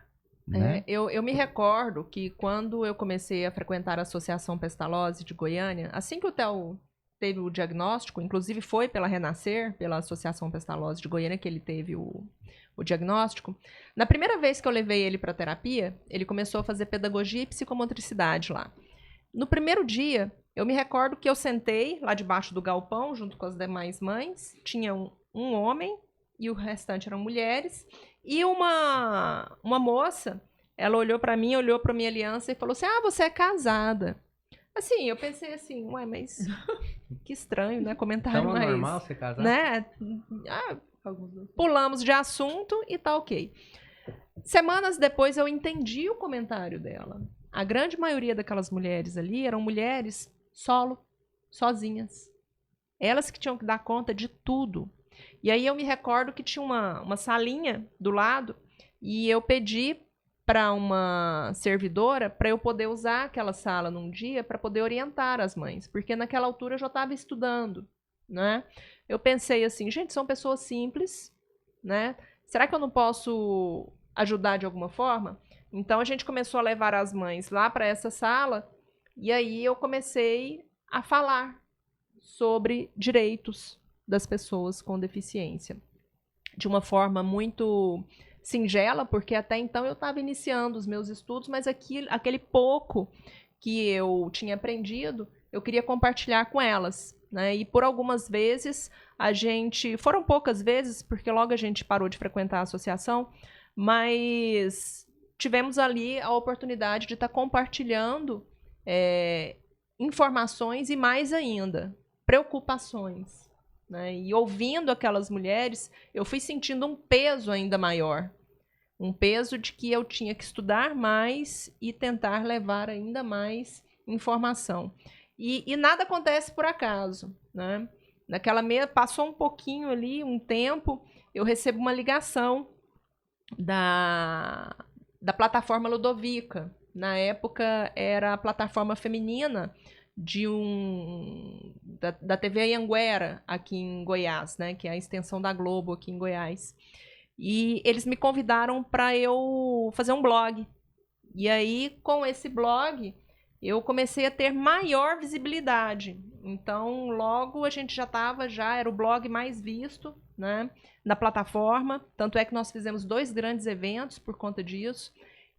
Né? Eu me recordo que quando eu comecei a frequentar a Associação Pestalozzi de Goiânia, assim que o Theo teve o diagnóstico, inclusive foi pela Renascer, pela Associação Pestalozzi de Goiânia, que ele teve o diagnóstico. Na primeira vez que eu levei ele para terapia, ele começou a fazer pedagogia e psicomotricidade lá. No primeiro dia, eu me recordo que eu sentei lá debaixo do galpão, junto com as demais mães, tinha um homem e o restante eram mulheres, e uma moça, ela olhou para mim, olhou para minha aliança e falou assim, você é casada. Assim, eu pensei assim, mas que estranho, né? Comentário então, mais... normal ser casado? Né? Pulamos de assunto e tá ok. Semanas depois eu entendi o comentário dela. A grande maioria daquelas mulheres ali eram mulheres solo, sozinhas. Elas que tinham que dar conta de tudo. E aí eu me recordo que tinha uma salinha do lado e eu pedi para uma servidora para eu poder usar aquela sala num dia para poder orientar as mães, porque naquela altura eu já estava estudando, né? Eu pensei assim, gente, são pessoas simples, né? Será que eu não posso ajudar de alguma forma? Então a gente começou a levar as mães lá para essa sala e aí eu comecei a falar sobre direitos das pessoas com deficiência de uma forma muito singela, porque até então eu estava iniciando os meus estudos, mas aquele pouco que eu tinha aprendido, eu queria compartilhar com elas, né? E por algumas vezes foram poucas vezes, porque logo a gente parou de frequentar a associação, mas tivemos ali a oportunidade de estar compartilhando informações e mais ainda, preocupações. Né? E ouvindo aquelas mulheres, eu fui sentindo um peso ainda maior. Um peso de que eu tinha que estudar mais e tentar levar ainda mais informação. E nada acontece por acaso. Né? Passou um pouquinho ali, um tempo, eu recebo uma ligação da plataforma Ludovica. Na época era a plataforma feminina da TV Anhanguera, aqui em Goiás, né, que é a extensão da Globo aqui em Goiás. E eles me convidaram para eu fazer um blog. E aí, com esse blog, eu comecei a ter maior visibilidade. Então, logo a gente era o blog mais visto, né, na plataforma. Tanto é que nós fizemos 2 grandes eventos por conta disso.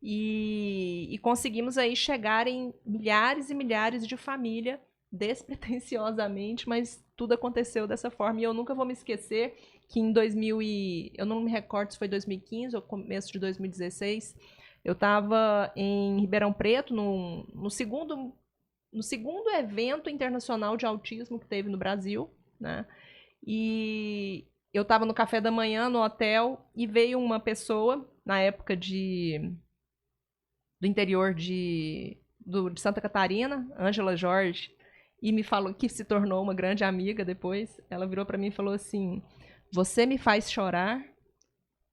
e conseguimos aí chegar em milhares e milhares de famílias despretensiosamente, mas tudo aconteceu dessa forma. E eu nunca vou me esquecer que em eu não me recordo se foi 2015 ou começo de 2016, eu estava em Ribeirão Preto no segundo evento internacional de autismo que teve no Brasil, né? E eu estava no café da manhã no hotel e veio uma pessoa, na época do interior de Santa Catarina, Ângela Jorge, e me falou que se tornou uma grande amiga depois. Ela virou para mim e falou assim: você me faz chorar,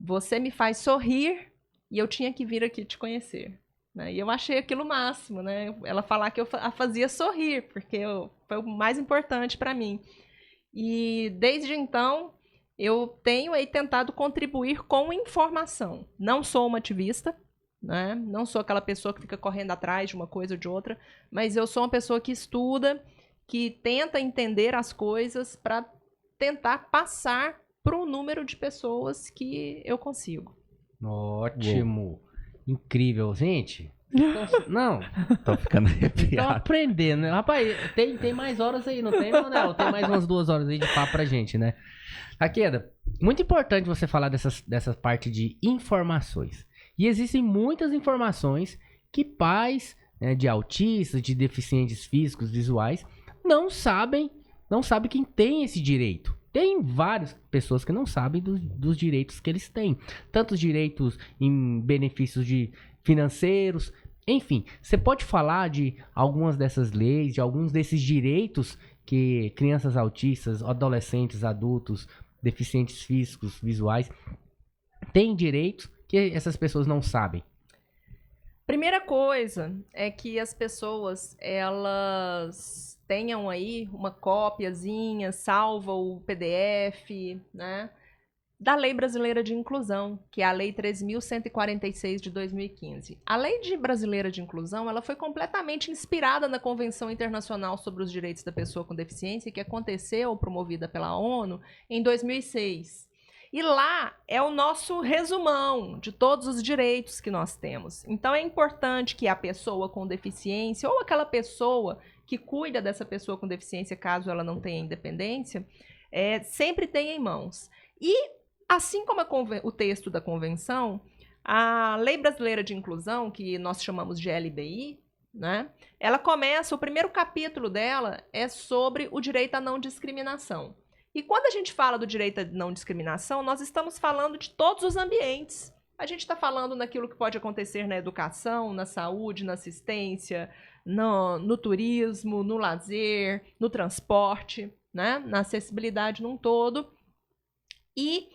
você me faz sorrir, e eu tinha que vir aqui te conhecer. Né? E eu achei aquilo o máximo, né? Ela falar que eu a fazia sorrir, porque foi o mais importante para mim. E desde então, eu tenho aí tentado contribuir com informação. Não sou uma ativista, né? Não sou aquela pessoa que fica correndo atrás de uma coisa ou de outra, mas eu sou uma pessoa que estuda, que tenta entender as coisas para tentar passar para o número de pessoas que eu consigo. Ótimo. Uou. Incrível, gente. Não. Tô ficando arrepiado. Estão aprendendo, né? Rapaz, tem mais horas aí, não tem, Manel? Tem mais umas 2 horas aí de papo pra gente, né? Taqueda, muito importante você falar dessa parte de informações. E existem muitas informações que pais, né, de autistas, de deficientes físicos, visuais, não sabem quem tem esse direito. Tem várias pessoas que não sabem dos direitos que eles têm. Tanto os direitos em benefícios financeiros. Enfim, você pode falar de algumas dessas leis, de alguns desses direitos que crianças autistas, adolescentes, adultos, deficientes físicos, visuais, têm direitos que essas pessoas não sabem? Primeira coisa é que as pessoas, elas tenham aí uma cópiazinha, salva o PDF, né, da Lei Brasileira de Inclusão, que é a Lei 3.146 de 2015. A Lei Brasileira de Inclusão, ela foi completamente inspirada na Convenção Internacional sobre os Direitos da Pessoa com Deficiência, que aconteceu, promovida pela ONU, em 2006. E lá é o nosso resumão de todos os direitos que nós temos. Então é importante que a pessoa com deficiência, ou aquela pessoa que cuida dessa pessoa com deficiência, caso ela não tenha independência, sempre tenha em mãos. E, assim como o texto da convenção, a Lei Brasileira de Inclusão, que nós chamamos de LBI, né, ela começa, o primeiro capítulo dela é sobre o direito à não discriminação. E quando a gente fala do direito à não discriminação, nós estamos falando de todos os ambientes. A gente está falando naquilo que pode acontecer na educação, na saúde, na assistência, no turismo, no lazer, no transporte, né? Na acessibilidade num todo. E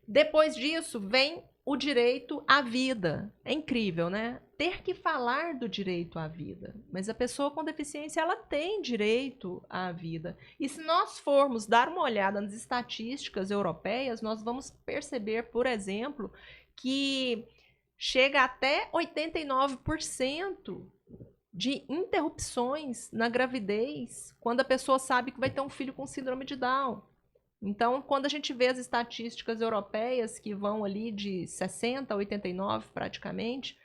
depois disso vem o direito à vida. É incrível, né? Ter que falar do direito à vida. Mas a pessoa com deficiência, ela tem direito à vida. E se nós formos dar uma olhada nas estatísticas europeias, nós vamos perceber, por exemplo, que chega até 89% de interrupções na gravidez quando a pessoa sabe que vai ter um filho com síndrome de Down. Então, quando a gente vê as estatísticas europeias, que vão ali de 60 a 89 praticamente,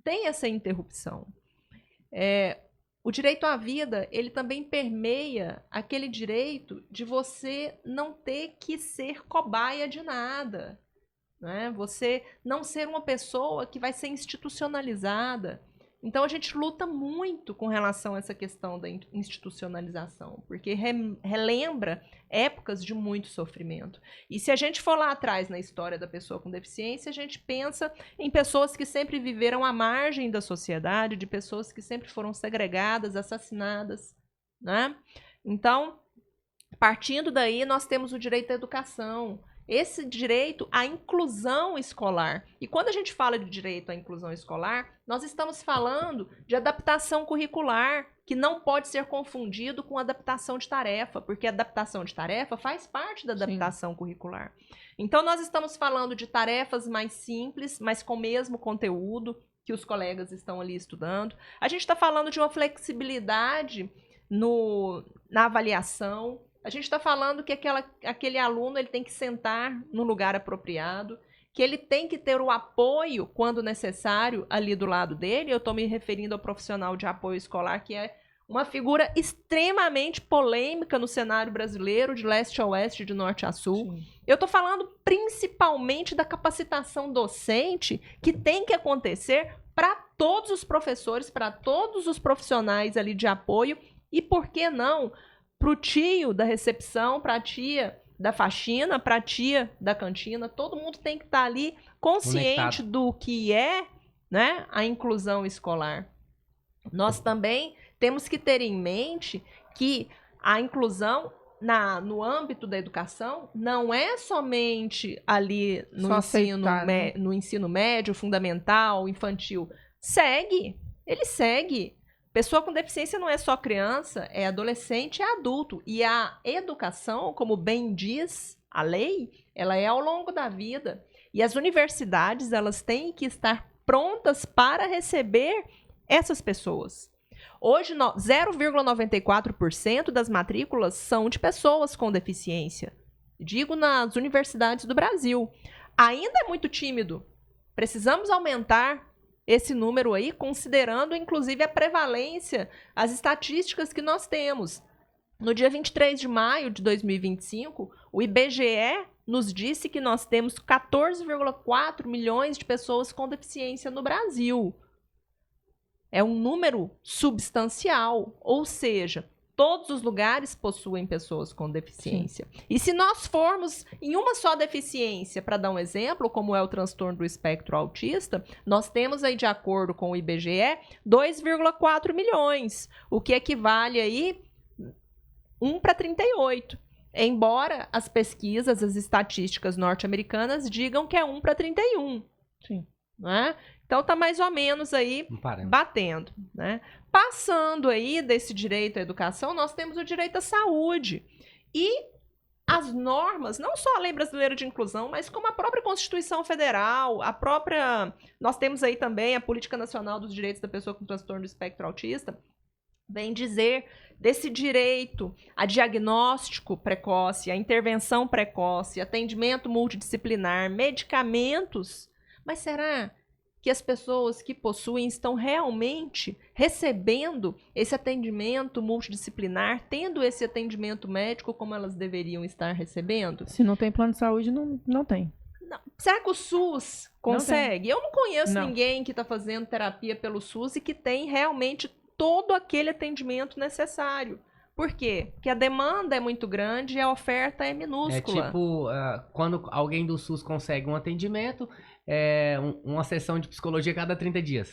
tem essa interrupção. O direito à vida, ele também permeia aquele direito de você não ter que ser cobaia de nada, né? Você não ser uma pessoa que vai ser institucionalizada. Então, a gente luta muito com relação a essa questão da institucionalização, porque relembra épocas de muito sofrimento. E se a gente for lá atrás na história da pessoa com deficiência, a gente pensa em pessoas que sempre viveram à margem da sociedade, de pessoas que sempre foram segregadas, assassinadas, né? Então, partindo daí, nós temos o direito à educação, esse direito à inclusão escolar. E quando a gente fala de direito à inclusão escolar, nós estamos falando de adaptação curricular, que não pode ser confundido com adaptação de tarefa, porque a adaptação de tarefa faz parte da adaptação Sim. curricular. Então, nós estamos falando de tarefas mais simples, mas com o mesmo conteúdo que os colegas estão ali estudando. A gente está falando de uma flexibilidade na avaliação. A gente está falando que aquele aluno ele tem que sentar no lugar apropriado, que ele tem que ter o apoio, quando necessário, ali do lado dele. Eu estou me referindo ao profissional de apoio escolar, que é uma figura extremamente polêmica no cenário brasileiro, de leste a oeste, de norte a sul. Sim. Eu estou falando principalmente da capacitação docente, que tem que acontecer para todos os professores, para todos os profissionais ali de apoio, e por que não para o tio da recepção, para a tia da faxina, para a tia da cantina. Todo mundo tem que estar ali consciente do que é, né, a inclusão escolar. Nós também temos que ter em mente que a inclusão no âmbito da educação não é somente ali no ensino médio, fundamental, infantil. Ele segue. Pessoa com deficiência não é só criança, é adolescente, é adulto. E a educação, como bem diz a lei, ela é ao longo da vida. E as universidades, elas têm que estar prontas para receber essas pessoas. Hoje, 0,94% das matrículas são de pessoas com deficiência. Digo nas universidades do Brasil. Ainda é muito tímido. Precisamos aumentar esse número aí, considerando, inclusive, a prevalência, as estatísticas que nós temos. No dia 23 de maio de 2025, o IBGE nos disse que nós temos 14,4 milhões de pessoas com deficiência no Brasil. É um número substancial, ou seja, todos os lugares possuem pessoas com deficiência. Sim. E se nós formos em uma só deficiência, para dar um exemplo, como é o transtorno do espectro autista, nós temos aí, de acordo com o IBGE, 2,4 milhões, o que equivale aí 1 para 38. Embora as pesquisas, as estatísticas norte-americanas digam que é 1 para 31. Sim. Né? Então tá mais ou menos aí batendo, né? Passando aí desse direito à educação, nós temos o direito à saúde. E as normas, não só a Lei Brasileira de Inclusão, mas como a própria Constituição Federal, nós temos aí também a Política Nacional dos Direitos da Pessoa com Transtorno do Espectro Autista, vem dizer desse direito a diagnóstico precoce, a intervenção precoce, atendimento multidisciplinar, medicamentos. Mas será que as pessoas que possuem estão realmente recebendo esse atendimento multidisciplinar, tendo esse atendimento médico como elas deveriam estar recebendo? Se não tem plano de saúde, não tem. Não. Será que o SUS consegue? Eu não conheço ninguém que está fazendo terapia pelo SUS e que tem realmente todo aquele atendimento necessário. Por quê? Porque a demanda é muito grande e a oferta é minúscula. É tipo, quando alguém do SUS consegue um atendimento, uma sessão de psicologia a cada 30 dias.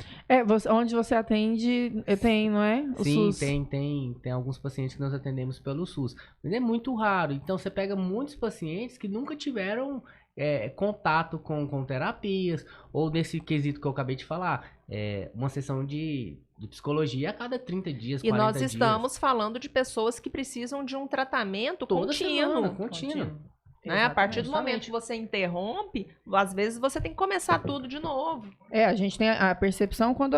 Onde você atende, tem, não é? O Sim, SUS. Tem alguns pacientes que nós atendemos pelo SUS. Mas é muito raro. Então, você pega muitos pacientes que nunca tiveram contato com terapias, ou nesse quesito que eu acabei de falar, uma sessão de psicologia a cada 30 dias, 40 dias. E nós estamos falando de pessoas que precisam de um tratamento contínuo. Né? A partir do momento que você interrompe, às vezes você tem que começar tudo de novo. A gente tem a percepção quando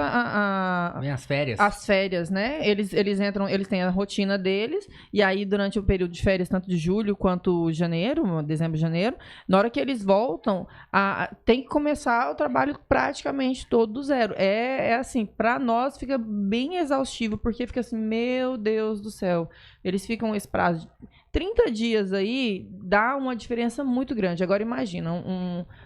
vem as férias. As férias, né? Eles entram, eles têm a rotina deles, e aí durante o período de férias, tanto de julho quanto janeiro, dezembro e janeiro, na hora que eles voltam, tem que começar o trabalho praticamente todo do zero. Assim, pra nós fica bem exaustivo, porque fica assim, meu Deus do céu. Eles ficam esse prazo de 30 dias aí, dá uma diferença muito grande. Agora imagina,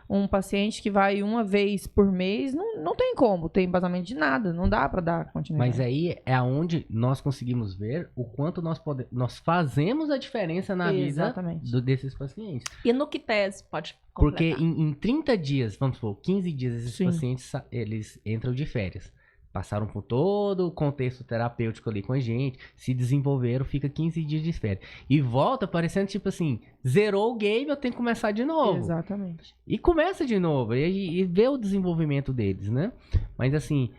um paciente que vai uma vez por mês, não tem como, tem embasamento de nada, não dá para dar continuidade. Mas aí é onde nós conseguimos ver o quanto nós fazemos a diferença na vida desses pacientes. E no que pese, pode completar. Porque em 30 dias, vamos supor, 15 dias, esses pacientes, eles entram de férias. Passaram por todo o contexto terapêutico ali com a gente, se desenvolveram, fica 15 dias de férias. E volta parecendo tipo assim, zerou o game, eu tenho que começar de novo. Exatamente. E começa de novo, e vê o desenvolvimento deles, né? Mas assim,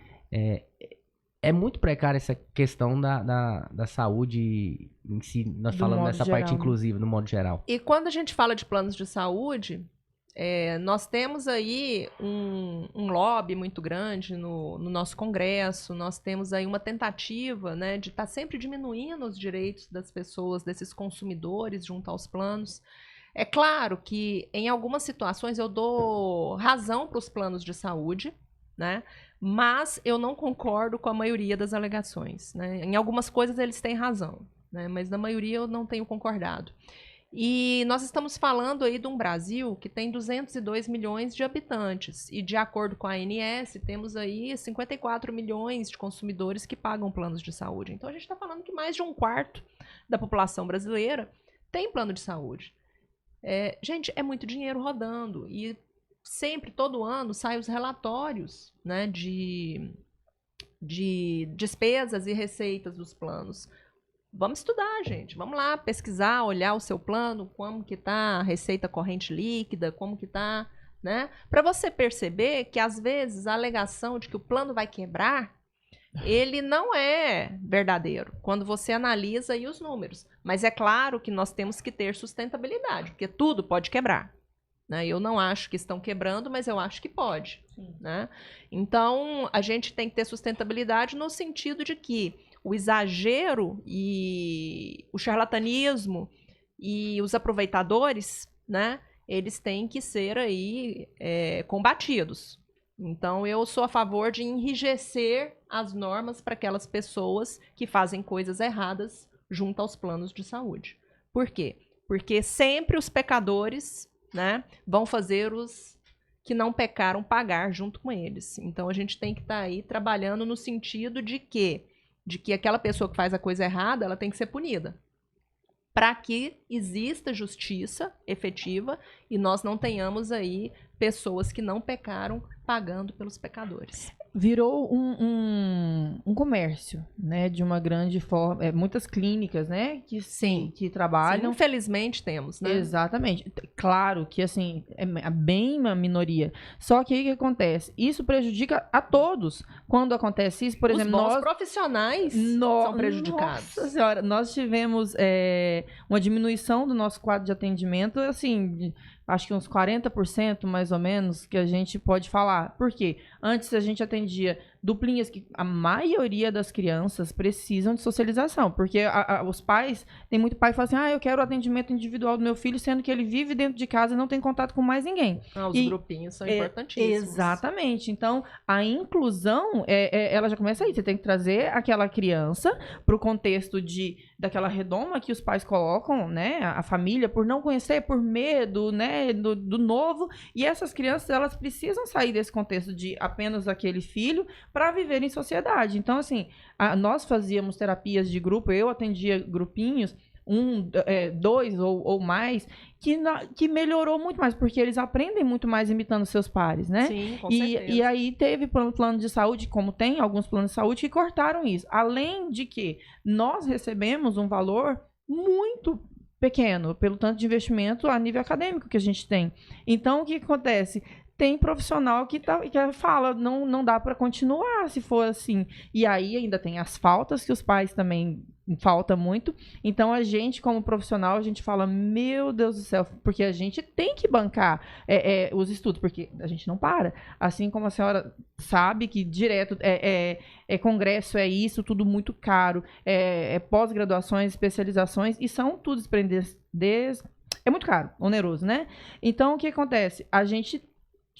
é muito precária essa questão da saúde em si, nós falando dessa parte inclusiva, no modo geral. E quando a gente fala de planos de saúde, nós temos aí um lobby muito grande no nosso Congresso, nós temos aí uma tentativa, né, de estar sempre diminuindo os direitos das pessoas, desses consumidores junto aos planos. É claro que em algumas situações eu dou razão para os planos de saúde, né? Mas eu não concordo com a maioria das alegações, né? Em algumas coisas eles têm razão, né? Mas na maioria eu não tenho concordado. E nós estamos falando aí de um Brasil que tem 202 milhões de habitantes. E de acordo com a ANS, temos aí 54 milhões de consumidores que pagam planos de saúde. Então a gente está falando que mais de um quarto da população brasileira tem plano de saúde. Gente, é muito dinheiro rodando. E sempre, todo ano, saem os relatórios, né, de despesas e receitas dos planos. Vamos estudar, gente. Vamos lá pesquisar, olhar o seu plano, como que tá a receita corrente líquida, como que tá, né? Para você perceber que às vezes a alegação de que o plano vai quebrar, ele não é verdadeiro quando você analisa aí os números. Mas é claro que nós temos que ter sustentabilidade, porque tudo pode quebrar. Né? Eu não acho que estão quebrando, mas eu acho que pode. Né? Então, a gente tem que ter sustentabilidade no sentido de que o exagero e o charlatanismo e os aproveitadores, né, eles têm que ser aí combatidos. Então, eu sou a favor de enrijecer as normas para aquelas pessoas que fazem coisas erradas junto aos planos de saúde. Por quê? Porque sempre os pecadores, né, vão fazer os que não pecaram pagar junto com eles. Então, a gente tem que estar aí trabalhando no sentido de que aquela pessoa que faz a coisa errada, ela tem que ser punida. Para que exista justiça efetiva e nós não tenhamos aí pessoas que não pecaram pagando pelos pecadores. Virou um comércio, né, de uma grande forma, muitas clínicas, né, que trabalham. Sim, infelizmente temos, né? Exatamente. Claro que, assim, é bem uma minoria. Só que aí o que acontece? Isso prejudica a todos. Quando acontece isso, por exemplo, os bons profissionais são prejudicados. Nossa Senhora, nós tivemos uma diminuição do nosso quadro de atendimento, assim, acho que uns 40% mais ou menos, que a gente pode falar. Por quê? Antes a gente atendia duplinhas, que a maioria das crianças precisam de socialização, porque os pais, tem muito pai que fala assim, eu quero o atendimento individual do meu filho, sendo que ele vive dentro de casa e não tem contato com mais ninguém. Os grupinhos são importantíssimos. Exatamente. Então, a inclusão, ela já começa aí. Você tem que trazer aquela criança para o contexto daquela redoma que os pais colocam, né, a família, por não conhecer, por medo, né, do novo, e essas crianças, elas precisam sair desse contexto de apenas aquele filho para viver em sociedade. Então, assim, nós fazíamos terapias de grupo, eu atendia grupinhos, 2 ou mais, que melhorou muito mais, porque eles aprendem muito mais imitando seus pares, né? Sim, com certeza. E aí teve plano de saúde, como tem alguns planos de saúde, que cortaram isso. Além de que nós recebemos um valor muito pequeno, pelo tanto de investimento a nível acadêmico que a gente tem. Então, o que acontece? Tem profissional que fala, não dá para continuar se for assim. E aí ainda tem as faltas, que os pais também falta muito. Então a gente, como profissional, a gente fala, meu Deus do céu, porque a gente tem que bancar os estudos, porque a gente não para. Assim como a senhora sabe que direto congresso, isso, tudo muito caro, pós-graduações, especializações, e são tudo é muito caro, oneroso, né? Então o que acontece? A gente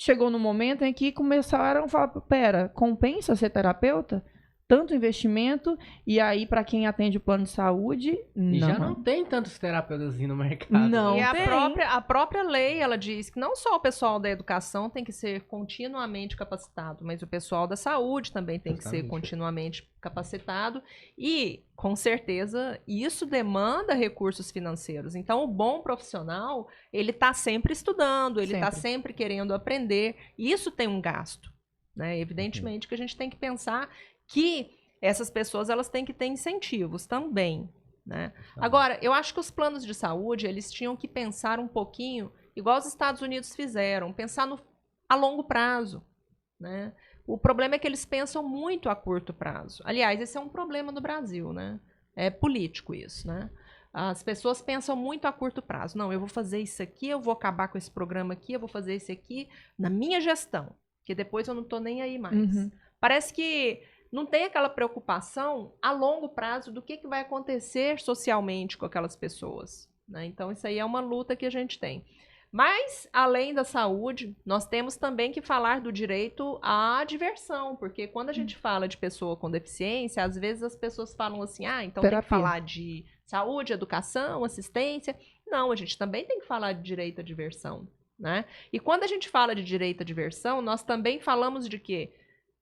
chegou no momento em que começaram a falar, pera, compensa ser terapeuta? Tanto investimento, e aí para quem atende o plano de saúde, não. E já não tem tantos terapeutas assim no mercado. Não. E tem. a própria lei, ela diz que não só o pessoal da educação tem que ser continuamente capacitado, mas o pessoal da saúde também tem que ser continuamente capacitado. E, com certeza, isso demanda recursos financeiros. Então, o bom profissional, ele está sempre estudando, ele está sempre querendo aprender. E isso tem um gasto, né? Evidentemente que a gente tem que pensar que essas pessoas, elas têm que ter incentivos também, né? Agora, eu acho que os planos de saúde, eles tinham que pensar um pouquinho, igual os Estados Unidos fizeram, pensar a longo prazo, né? O problema é que eles pensam muito a curto prazo. Aliás, esse é um problema no Brasil, né? É político isso, né? As pessoas pensam muito a curto prazo. Não, eu vou fazer isso aqui, eu vou acabar com esse programa aqui, eu vou fazer isso aqui na minha gestão, que depois eu não tô nem aí mais. Uhum. Parece que não tem aquela preocupação a longo prazo do que vai acontecer socialmente com aquelas pessoas. né? Então, isso aí é uma luta que a gente tem. Mas, além da saúde, nós temos também que falar do direito à diversão, porque quando a gente fala de pessoa com deficiência, às vezes as pessoas falam assim, então tem que falar de saúde, educação, assistência. Não, a gente também tem que falar de direito à diversão, né? E quando a gente fala de direito à diversão, nós também falamos de quê?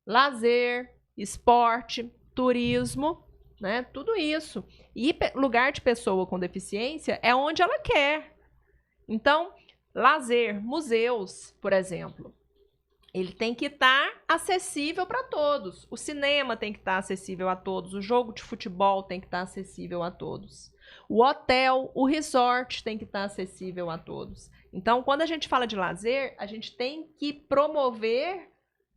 Lazer, esporte, turismo, né? Tudo isso. E lugar de pessoa com deficiência é onde ela quer. Então, lazer, museus, por exemplo, ele tem que estar acessível para todos. O cinema tem que estar acessível a todos. O jogo de futebol tem que estar acessível a todos. O hotel, o resort tem que estar acessível a todos. Então, quando a gente fala de lazer, a gente tem que promover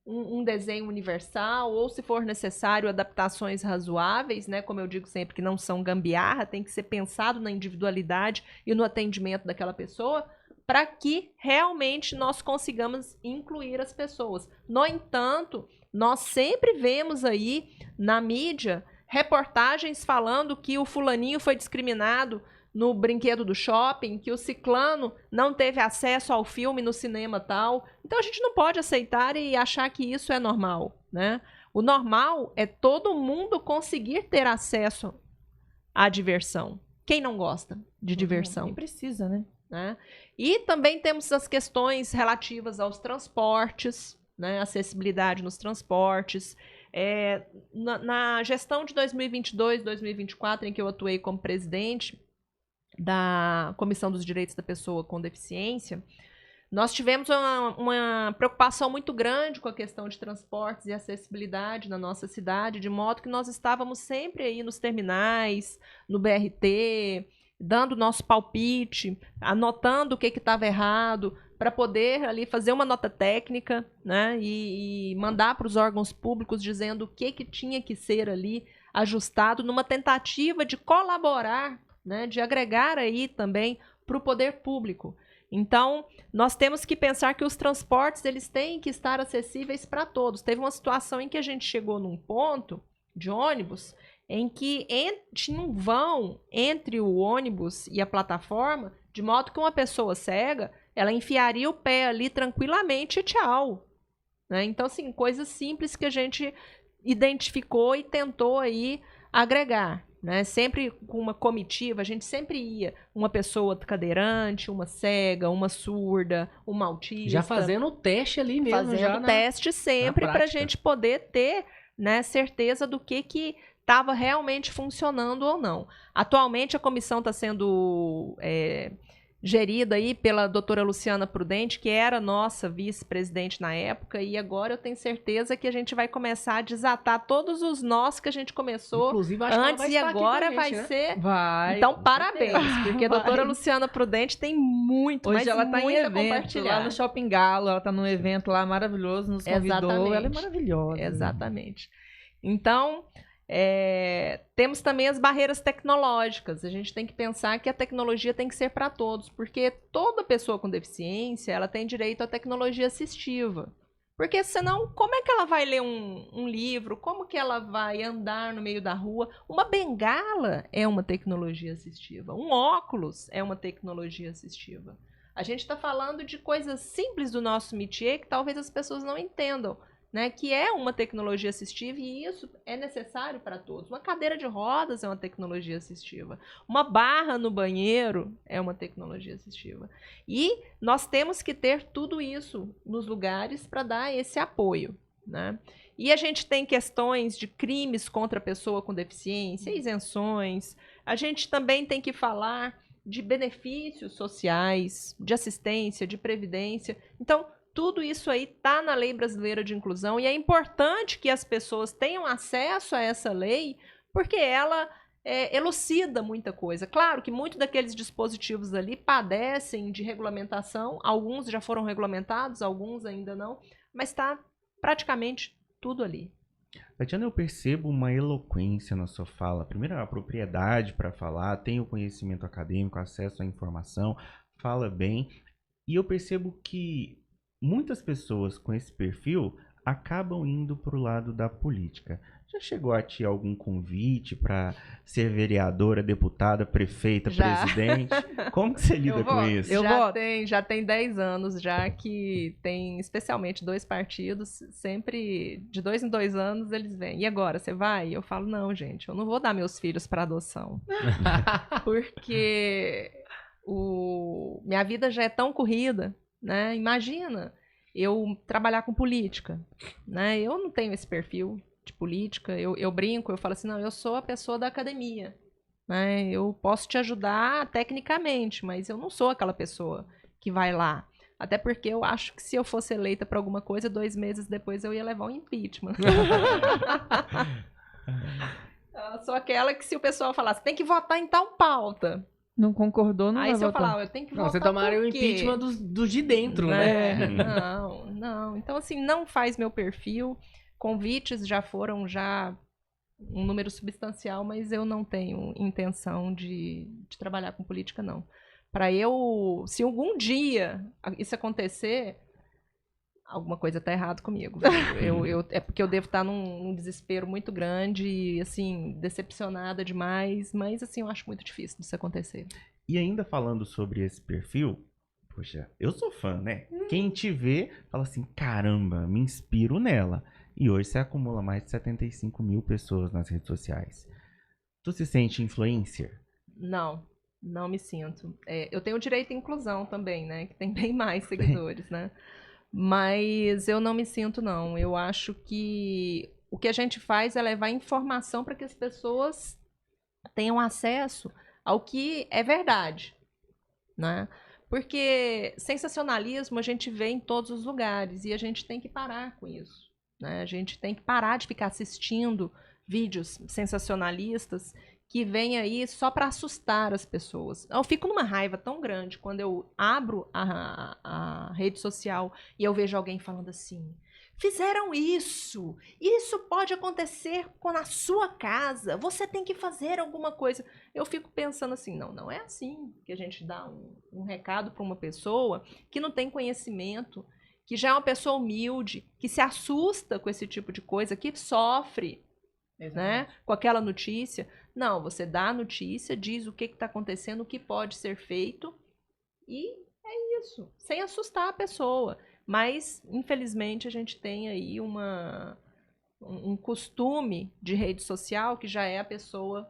um desenho universal, ou se for necessário, adaptações razoáveis, né? Como eu digo sempre, que não são gambiarra, tem que ser pensado na individualidade e no atendimento daquela pessoa, para que realmente nós consigamos incluir as pessoas. No entanto, nós sempre vemos aí na mídia reportagens falando que o fulaninho foi discriminado no brinquedo do shopping, que o ciclano não teve acesso ao filme no cinema tal. Então a gente não pode aceitar e achar que isso é normal, né? O normal é todo mundo conseguir ter acesso à diversão. Quem não gosta de diversão? Nem precisa, né? E também temos as questões relativas aos transportes, né? Acessibilidade nos transportes. Na gestão de 2022, 2024, em que eu atuei como presidente da Comissão dos Direitos da Pessoa com Deficiência, nós tivemos uma preocupação muito grande com a questão de transportes e acessibilidade na nossa cidade, de modo que nós estávamos sempre aí nos terminais, no BRT, dando nosso palpite, anotando o que estava errado, para poder ali fazer uma nota técnica, né, e mandar para os órgãos públicos dizendo o que tinha que ser ali ajustado, numa tentativa de colaborar, né, de agregar aí também para o poder público. Então, nós temos que pensar que os transportes eles têm que estar acessíveis para todos. Teve uma situação em que a gente chegou num ponto de ônibus em que tinha um vão entre o ônibus e a plataforma, de modo que uma pessoa cega, ela enfiaria o pé ali tranquilamente e tchau. Né? Então, assim, coisas simples que a gente identificou e tentou aí agregar. Né? Sempre com uma comitiva, a gente sempre ia uma pessoa cadeirante, uma cega, uma surda, uma autista. Já fazendo o teste ali mesmo. Fazendo já teste sempre para a gente poder ter, né, certeza do que estava realmente funcionando ou não. Atualmente a comissão está sendo gerida aí pela doutora Luciana Prudente, que era nossa vice-presidente na época, e agora eu tenho certeza que a gente vai começar a desatar todos os nós que a gente começou antes e agora vai ser... Vai. Então, parabéns, porque a doutora Luciana Prudente tem muito, hoje ela tá em a evento compartilhar. lá no Shopping Galo, ela tá num evento lá maravilhoso, nos convidou, Exatamente. ela é maravilhosa. Exatamente. Então... temos também as barreiras tecnológicas. A gente tem que pensar que a tecnologia tem que ser para todos, porque toda pessoa com deficiência ela tem direito à tecnologia assistiva. Porque senão, como é que ela vai ler um livro? Como que ela vai andar no meio da rua? Uma bengala é uma tecnologia assistiva. Um óculos é uma tecnologia assistiva. A gente está falando de coisas simples do nosso métier que talvez as pessoas não entendam. Né, que é uma tecnologia assistiva e isso é necessário para todos. Uma cadeira de rodas é uma tecnologia assistiva. Uma barra no banheiro é uma tecnologia assistiva. E nós temos que ter tudo isso nos lugares para dar esse apoio. Né? E a gente tem questões de crimes contra a pessoa com deficiência, isenções. A gente também tem que falar de benefícios sociais, de assistência, de previdência. Então, tudo isso aí está na Lei Brasileira de Inclusão e é importante que as pessoas tenham acesso a essa lei, porque ela elucida muita coisa. Claro que muitos daqueles dispositivos ali padecem de regulamentação, alguns já foram regulamentados, alguns ainda não, mas está praticamente tudo ali. Tatiana, eu percebo uma eloquência na sua fala. Primeiro, a propriedade para falar, tem o conhecimento acadêmico, acesso à informação, fala bem. E eu percebo que muitas pessoas com esse perfil acabam indo pro lado da política. Já chegou a ti algum convite para ser vereadora, deputada, prefeita, Já. presidente? Como que você lida com isso? Eu voto. Já tem 10 anos já que tem especialmente 2 partidos, sempre de 2 em 2 anos eles vêm. E agora, você vai? E eu falo, não, gente, eu não vou dar meus filhos para adoção. Porque minha vida já é tão corrida, né? Imagina eu trabalhar com política, né? Eu não tenho esse perfil de política, eu brinco, eu falo assim, não, eu sou a pessoa da academia, né? Eu posso te ajudar tecnicamente, mas eu não sou aquela pessoa que vai lá. Até porque eu acho que se eu fosse eleita para alguma coisa, 2 meses depois eu ia levar um impeachment. Eu sou aquela que se o pessoal falasse, tem que votar em tal pauta. Não concordou, não Aí vai se eu votar. falar, eu tenho que Não, votar você tomaria o por quê? impeachment dos de dentro, né? Não. Então, assim, não faz meu perfil. Convites já foram um número substancial, mas eu não tenho intenção de trabalhar com política, não. Se algum dia isso acontecer, alguma coisa tá errada comigo. É porque eu devo estar num desespero muito grande e, assim, decepcionada demais, mas, assim, eu acho muito difícil disso acontecer. E ainda falando sobre esse perfil, poxa, eu sou fã, né? Quem te vê fala assim, caramba, me inspiro nela. E hoje você acumula mais de 75 mil pessoas nas redes sociais. Tu se sente influencer? Não me sinto. Eu tenho direito à inclusão também, né? Que tem bem mais seguidores, né? Mas eu não me sinto, não. Eu acho que o que a gente faz é levar informação para que as pessoas tenham acesso ao que é verdade, né? Porque sensacionalismo a gente vê em todos os lugares e a gente tem que parar com isso, né? A gente tem que parar de ficar assistindo vídeos sensacionalistas que vêm aí só para assustar as pessoas. Eu fico numa raiva tão grande quando eu abro a rede social e eu vejo alguém falando assim, fizeram isso pode acontecer na sua casa, você tem que fazer alguma coisa. Eu fico pensando assim, não é assim que a gente dá um recado para uma pessoa que não tem conhecimento, que já é uma pessoa humilde, que se assusta com esse tipo de coisa, que sofre, né, com aquela notícia. Não, você dá a notícia, diz o que está acontecendo, o que pode ser feito, e é isso, sem assustar a pessoa. Mas, infelizmente, a gente tem aí um costume de rede social que já é a pessoa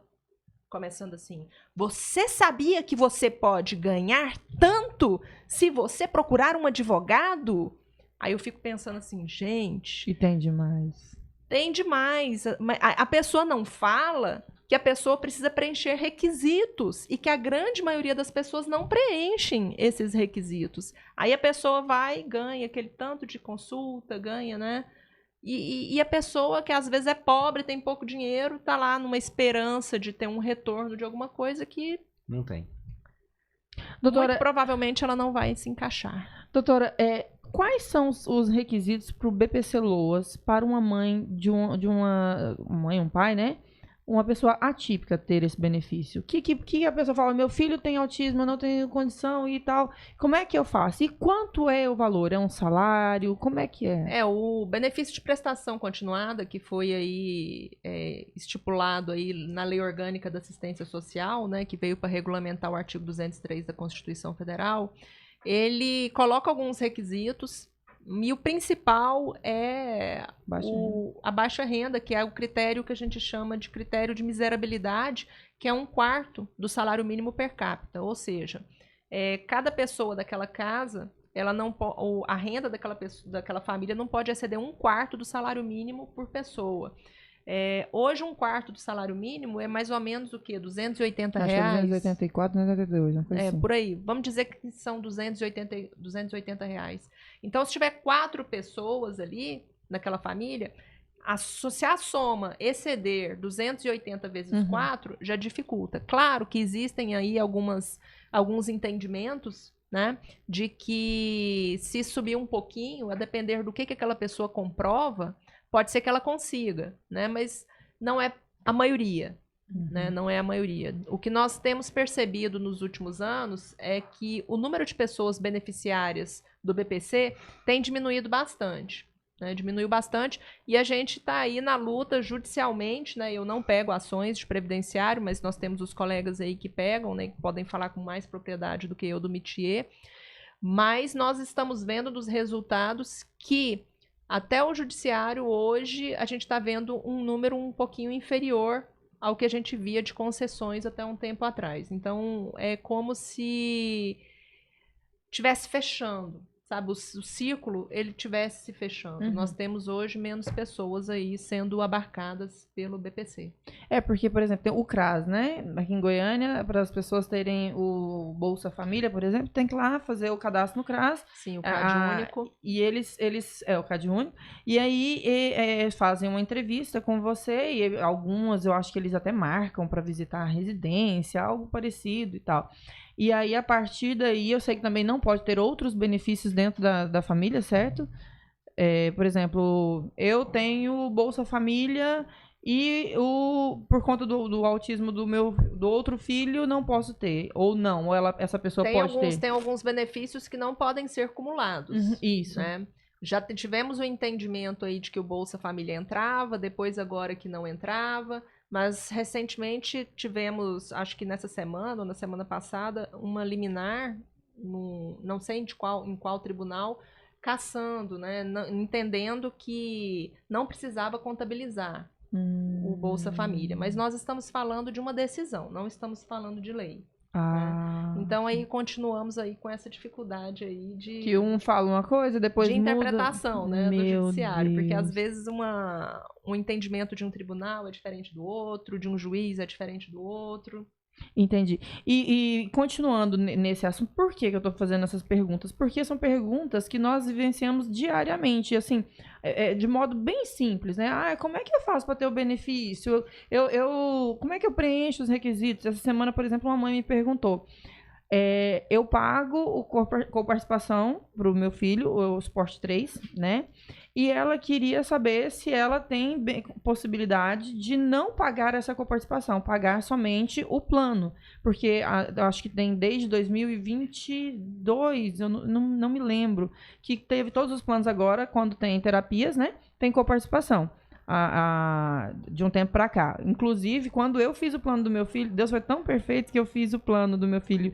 começando assim, você sabia que você pode ganhar tanto se você procurar um advogado? Aí eu fico pensando assim, gente... E tem demais. Tem demais. A pessoa não fala que a pessoa precisa preencher requisitos e que a grande maioria das pessoas não preenchem esses requisitos. Aí a pessoa vai, ganha aquele tanto de consulta, ganha, né? E a pessoa que às vezes é pobre, tem pouco dinheiro, está lá numa esperança de ter um retorno de alguma coisa que Não tem. Doutora, muito provavelmente ela não vai se encaixar. doutora, quais são os requisitos para o BPC Loas para uma mãe um pai, né? Uma pessoa atípica ter esse benefício? Que a pessoa fala, meu filho tem autismo, eu não tenho condição e tal. Como é que eu faço? E quanto é o valor? É um salário? Como é que é? O benefício de prestação continuada, que foi aí estipulado aí na Lei Orgânica da Assistência Social, né, que veio para regulamentar o artigo 203 da Constituição Federal, ele coloca alguns requisitos e o principal é a baixa renda, que é o critério que a gente chama de critério de miserabilidade, que é 1/4 do salário mínimo per capita. Ou seja, cada pessoa daquela casa, a renda daquela família não pode exceder 1/4 do salário mínimo por pessoa. Hoje, 1/4 do salário mínimo é mais ou menos o quê? R$280? Acho que é 284, 282, não foi assim. Por aí. Vamos dizer que são R$280. Então, se tiver 4 pessoas ali naquela família, se a soma exceder 280 vezes 4, já dificulta. Claro que existem aí alguns entendimentos, né, de que se subir um pouquinho, a depender do que aquela pessoa comprova, pode ser que ela consiga, né? Mas não é a maioria, né? Não é a maioria. O que nós temos percebido nos últimos anos é que o número de pessoas beneficiárias do BPC tem diminuído bastante, né? Diminuiu bastante. E a gente está aí na luta judicialmente, né? Eu não pego ações de previdenciário, mas nós temos os colegas aí que pegam, né? Que podem falar com mais propriedade do que eu do métier. Mas nós estamos vendo dos resultados que até o judiciário hoje a gente está vendo um número um pouquinho inferior ao que a gente via de concessões até um tempo atrás. Então, é como se estivesse fechando, sabe? O ciclo, ele estivesse se fechando. Uhum. Nós temos hoje menos pessoas aí sendo abarcadas pelo BPC. É, porque, por exemplo, tem o CRAS, né? Aqui em Goiânia, para as pessoas terem o Bolsa Família, por exemplo, tem que ir lá fazer o cadastro no CRAS. Sim, o CAD único. E eles o CAD único. E aí fazem uma entrevista com você, e algumas eu acho que eles até marcam para visitar a residência, algo parecido e tal. E aí, a partir daí, eu sei que também não pode ter outros benefícios dentro da família, certo? Por exemplo, eu tenho Bolsa Família e por conta do autismo do outro filho, não posso ter. Ou não, ou essa pessoa pode ter. Tem alguns benefícios que não podem ser cumulados. Isso. Né? Já tivemos o entendimento aí de que o Bolsa Família entrava, depois agora que não entrava. Mas recentemente tivemos, acho que nessa semana ou na semana passada, uma liminar, não sei em qual tribunal, cassando, né, entendendo que não precisava contabilizar o Bolsa Família. Mas nós estamos falando de uma decisão, não estamos falando de lei. Né? Então aí continuamos aí com essa dificuldade aí de que um fala uma coisa, depois de muda. interpretação, né, do judiciário, Deus. porque às vezes um entendimento de um tribunal é diferente do outro, de um juiz é diferente do outro. Entendi. E continuando nesse assunto, por que eu tô fazendo essas perguntas? Porque são perguntas que nós vivenciamos diariamente, assim, de modo bem simples, né? Como é que eu faço para ter o benefício? Como é que eu preencho os requisitos? Essa semana, por exemplo, uma mãe me perguntou. Eu pago com participação para o meu filho, o Suporte 3, né? E ela queria saber se ela tem possibilidade de não pagar essa coparticipação, pagar somente o plano. Porque eu acho que tem desde 2022, eu não me lembro, que teve todos os planos agora, quando tem terapias, né? Tem coparticipação. De um tempo para cá. Inclusive, quando eu fiz o plano do meu filho, Deus foi tão perfeito que eu fiz o plano do meu filho.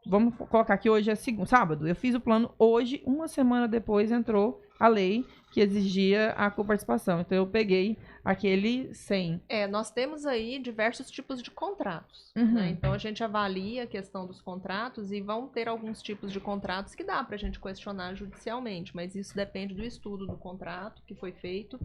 Vamos colocar que hoje é sábado. Eu fiz o plano hoje, uma semana depois entrou a lei que exigia a coparticipação. Então eu peguei aquele 100. Nós temos aí diversos tipos de contratos. Uhum. Né? Então a gente avalia a questão dos contratos e vão ter alguns tipos de contratos que dá para a gente questionar judicialmente, mas isso depende do estudo do contrato que foi feito.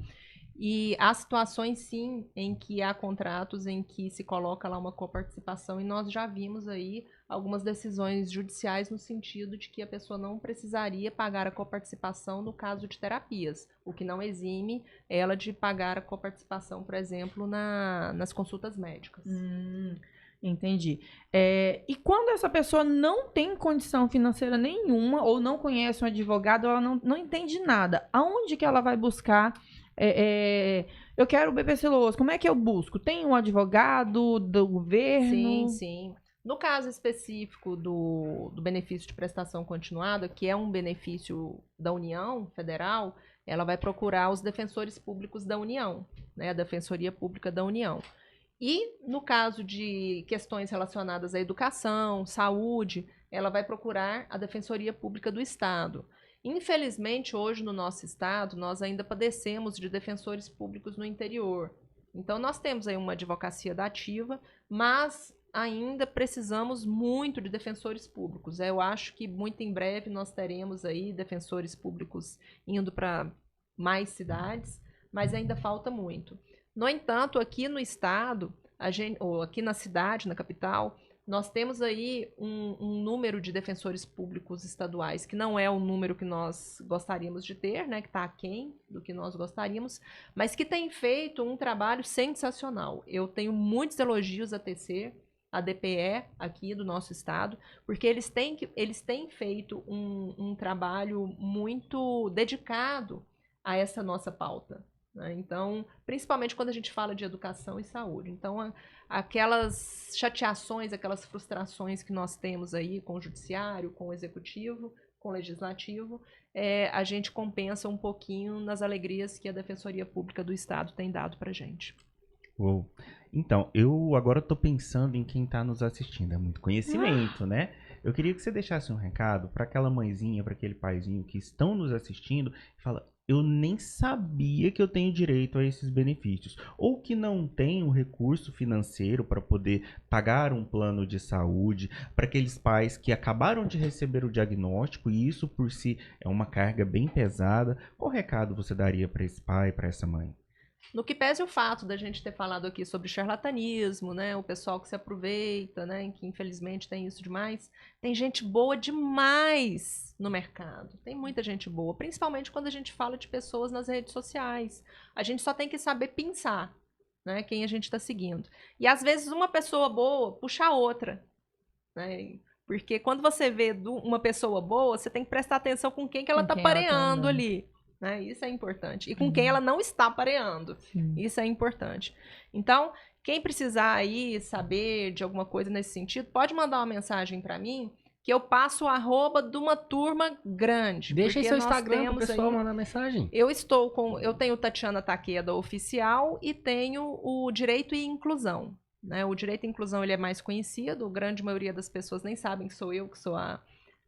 E há situações, sim, em que há contratos em que se coloca lá uma coparticipação e nós já vimos aí algumas decisões judiciais no sentido de que a pessoa não precisaria pagar a coparticipação no caso de terapias, o que não exime ela de pagar a coparticipação, por exemplo, nas consultas médicas. Entendi. E quando essa pessoa não tem condição financeira nenhuma ou não conhece um advogado, ela não entende nada, aonde que ela vai buscar? Eu quero o BPC Loas, como é que eu busco? Tem um advogado do governo? Sim, sim. No caso específico do benefício de prestação continuada, que é um benefício da União Federal, ela vai procurar os defensores públicos da União, né, a Defensoria Pública da União. E no caso de questões relacionadas à educação, saúde, ela vai procurar a Defensoria Pública do Estado. Infelizmente, hoje no nosso estado, nós ainda padecemos de defensores públicos no interior. Então, nós temos aí uma advocacia da ativa, mas ainda precisamos muito de defensores públicos. Eu acho que muito em breve nós teremos aí defensores públicos indo para mais cidades, mas ainda falta muito. No entanto, aqui no estado, ou aqui na cidade, na capital, nós temos aí um número de defensores públicos estaduais, que não é o número que nós gostaríamos de ter, né, que está aquém do que nós gostaríamos, mas que tem feito um trabalho sensacional. Eu tenho muitos elogios a tecer, a DPE aqui do nosso estado, porque eles têm feito um trabalho muito dedicado a essa nossa pauta. Então, principalmente quando a gente fala de educação e saúde. Então, aquelas chateações, aquelas frustrações que nós temos aí com o judiciário, com o executivo, com o Legislativo, a gente compensa um pouquinho nas alegrias que a Defensoria Pública do Estado tem dado pra gente. Uou. Então, eu agora tô pensando em quem tá nos assistindo. É muito conhecimento, né? Eu queria que você deixasse um recado para aquela mãezinha, para aquele paizinho que estão nos assistindo e fala: eu nem sabia que eu tenho direito a esses benefícios. Ou que não tem um recurso financeiro para poder pagar um plano de saúde, para aqueles pais que acabaram de receber o diagnóstico e isso por si é uma carga bem pesada. Qual recado você daria para esse pai, para essa mãe? No que pese o fato da gente ter falado aqui sobre charlatanismo, né, o pessoal que se aproveita, né, que infelizmente tem isso demais, tem gente boa demais no mercado. Tem muita gente boa, principalmente quando a gente fala de pessoas nas redes sociais. A gente só tem que saber pensar, né, quem a gente está seguindo. E às vezes uma pessoa boa puxa a outra, né? Porque quando você vê uma pessoa boa, você tem que prestar atenção com quem que ela está pareando ali. Né? Isso é importante. E com quem ela não está pareando. Sim. Isso é importante. Então, quem precisar aí saber de alguma coisa nesse sentido, pode mandar uma mensagem para mim, que eu passo o @de uma turma grande. Deixa aí seu Instagram pro pessoal mandar mensagem. Eu tenho Tatiana Takeda Oficial e tenho o Direito e Inclusão. Né? O Direito e Inclusão ele é mais conhecido, a grande maioria das pessoas nem sabem que sou eu que sou a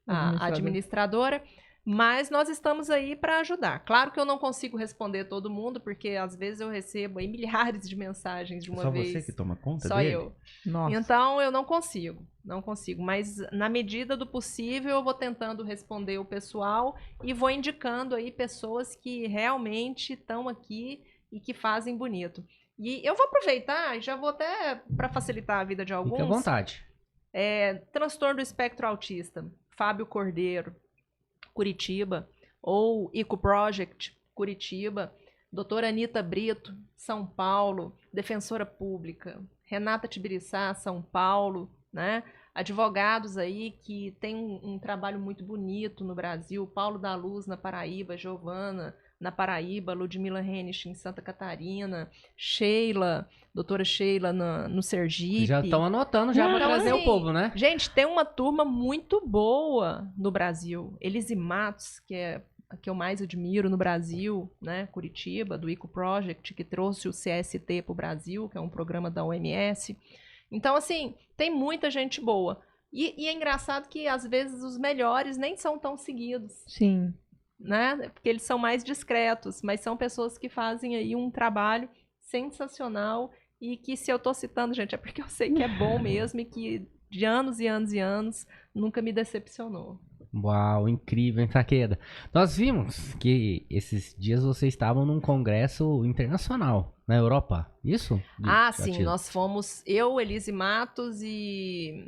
administradora. Mas nós estamos aí para ajudar. Claro que eu não consigo responder todo mundo, porque às vezes eu recebo aí milhares de mensagens de uma vez. Só você que toma conta Só dele? eu. Nossa. Então eu não consigo. Mas na medida do possível eu vou tentando responder o pessoal e vou indicando aí pessoas que realmente estão aqui e que fazem bonito. E eu vou aproveitar e já vou até para facilitar a vida de alguns. Fique à vontade. Transtorno do espectro autista. Fábio Cordeiro, Curitiba, ou Eco Project, Curitiba, doutora Anita Brito, São Paulo, defensora pública, Renata Tibiriçá, São Paulo, né? Advogados aí que tem um trabalho muito bonito no Brasil, Paulo da Luz na Paraíba, Giovana na Paraíba, Ludmila Hennisch em Santa Catarina, Sheila, doutora Sheila no Sergipe. Já estão anotando já para trazer o povo, né? Gente, tem uma turma muito boa no Brasil. Elise Matos, que é a que eu mais admiro no Brasil, né? Curitiba, do Eco Project, que trouxe o CST para o Brasil, que é um programa da OMS. Então, assim, tem muita gente boa. E é engraçado que, às vezes, os melhores nem são tão seguidos. Sim. Né? Porque eles são mais discretos, mas são pessoas que fazem aí um trabalho sensacional e que, se eu tô citando, gente, é porque eu sei que é bom mesmo e que de anos e anos e anos nunca me decepcionou. Uau, incrível, hein, Takeda? Nós vimos que esses dias vocês estavam num congresso internacional na Europa, isso? Sim, nós fomos, eu, Elise Matos e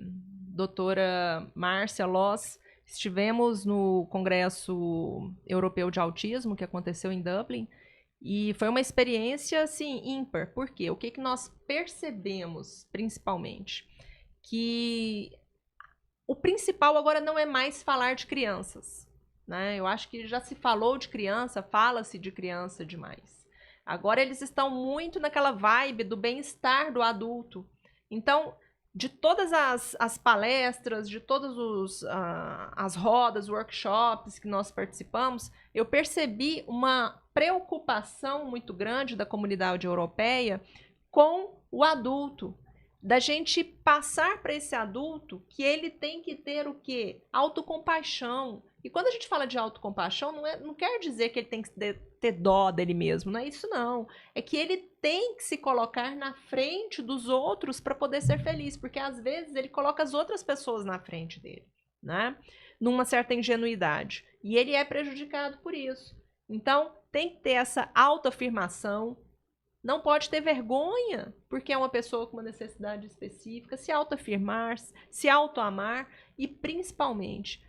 doutora Márcia Loss, estivemos no Congresso Europeu de Autismo, que aconteceu em Dublin, e foi uma experiência, assim, ímpar. Por quê? O que nós percebemos, principalmente? Que o principal agora não é mais falar de crianças, né? Eu acho que já se falou de criança, fala-se de criança demais. Agora eles estão muito naquela vibe do bem-estar do adulto. Então, de todas as palestras, de todas as rodas, workshops que nós participamos, eu percebi uma preocupação muito grande da comunidade europeia com o adulto. Da gente passar para esse adulto que ele tem que ter o quê? Autocompaixão. E quando a gente fala de autocompaixão, não quer dizer que ele tem que ter dó dele mesmo, não é isso não. É que ele tem que se colocar na frente dos outros para poder ser feliz, porque às vezes ele coloca as outras pessoas na frente dele, né? Numa certa ingenuidade. E ele é prejudicado por isso. Então, tem que ter essa autoafirmação. Não pode ter vergonha, porque é uma pessoa com uma necessidade específica, se autoafirmar, se autoamar e, principalmente,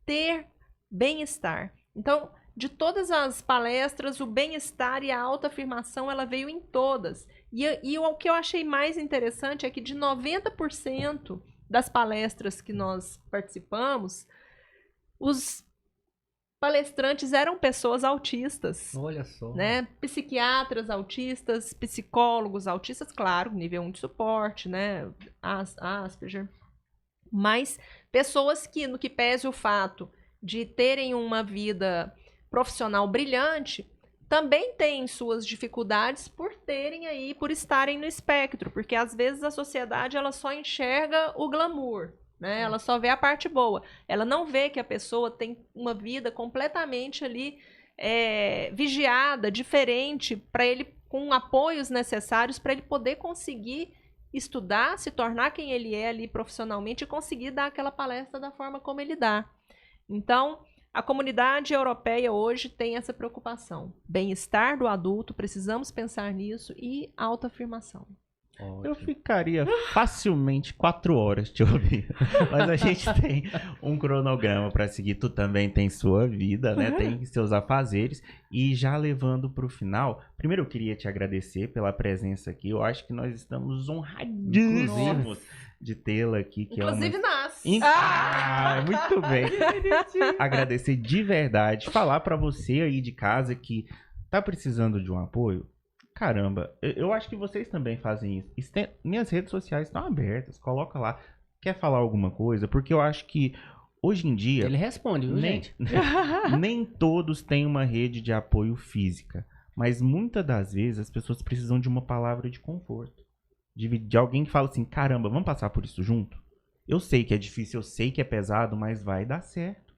ter bem-estar. Então, de todas as palestras, o bem-estar e a autoafirmação, ela veio em todas. E o que eu achei mais interessante é que de 90% das palestras que nós participamos, os palestrantes eram pessoas autistas. Olha só. Né? Psiquiatras autistas, psicólogos autistas, claro, nível 1 de suporte, né? Asperger. Mas pessoas que, no que pese o fato de terem uma vida profissional brilhante, também têm suas dificuldades por estarem no espectro, porque às vezes a sociedade ela só enxerga o glamour, né? Ela só vê a parte boa. Ela não vê que a pessoa tem uma vida completamente ali vigiada, diferente, para ele, com apoios necessários para ele poder conseguir estudar, se tornar quem ele é ali profissionalmente e conseguir dar aquela palestra da forma como ele dá. Então, a comunidade europeia hoje tem essa preocupação. Bem-estar do adulto, precisamos pensar nisso, e autoafirmação. Eu ficaria facilmente 4 horas te ouvindo. Mas a gente tem um cronograma para seguir. Tu também tem sua vida, né? Tem seus afazeres. E já levando para o final, primeiro eu queria te agradecer pela presença aqui. Eu acho que nós estamos honradíssimos de tê-la aqui. Que inclusive nós. Muito bem. Agradecer de verdade. Falar para você aí de casa que tá precisando de um apoio. Caramba, eu acho que vocês também fazem isso. Minhas redes sociais estão abertas. Coloca lá. Quer falar alguma coisa? Porque eu acho que hoje em dia... Ele responde, viu, gente? Nem todos têm uma rede de apoio física. Mas muitas das vezes as pessoas precisam de uma palavra de conforto. De alguém que fala assim, caramba, vamos passar por isso junto? Eu sei que é difícil, eu sei que é pesado, mas vai dar certo.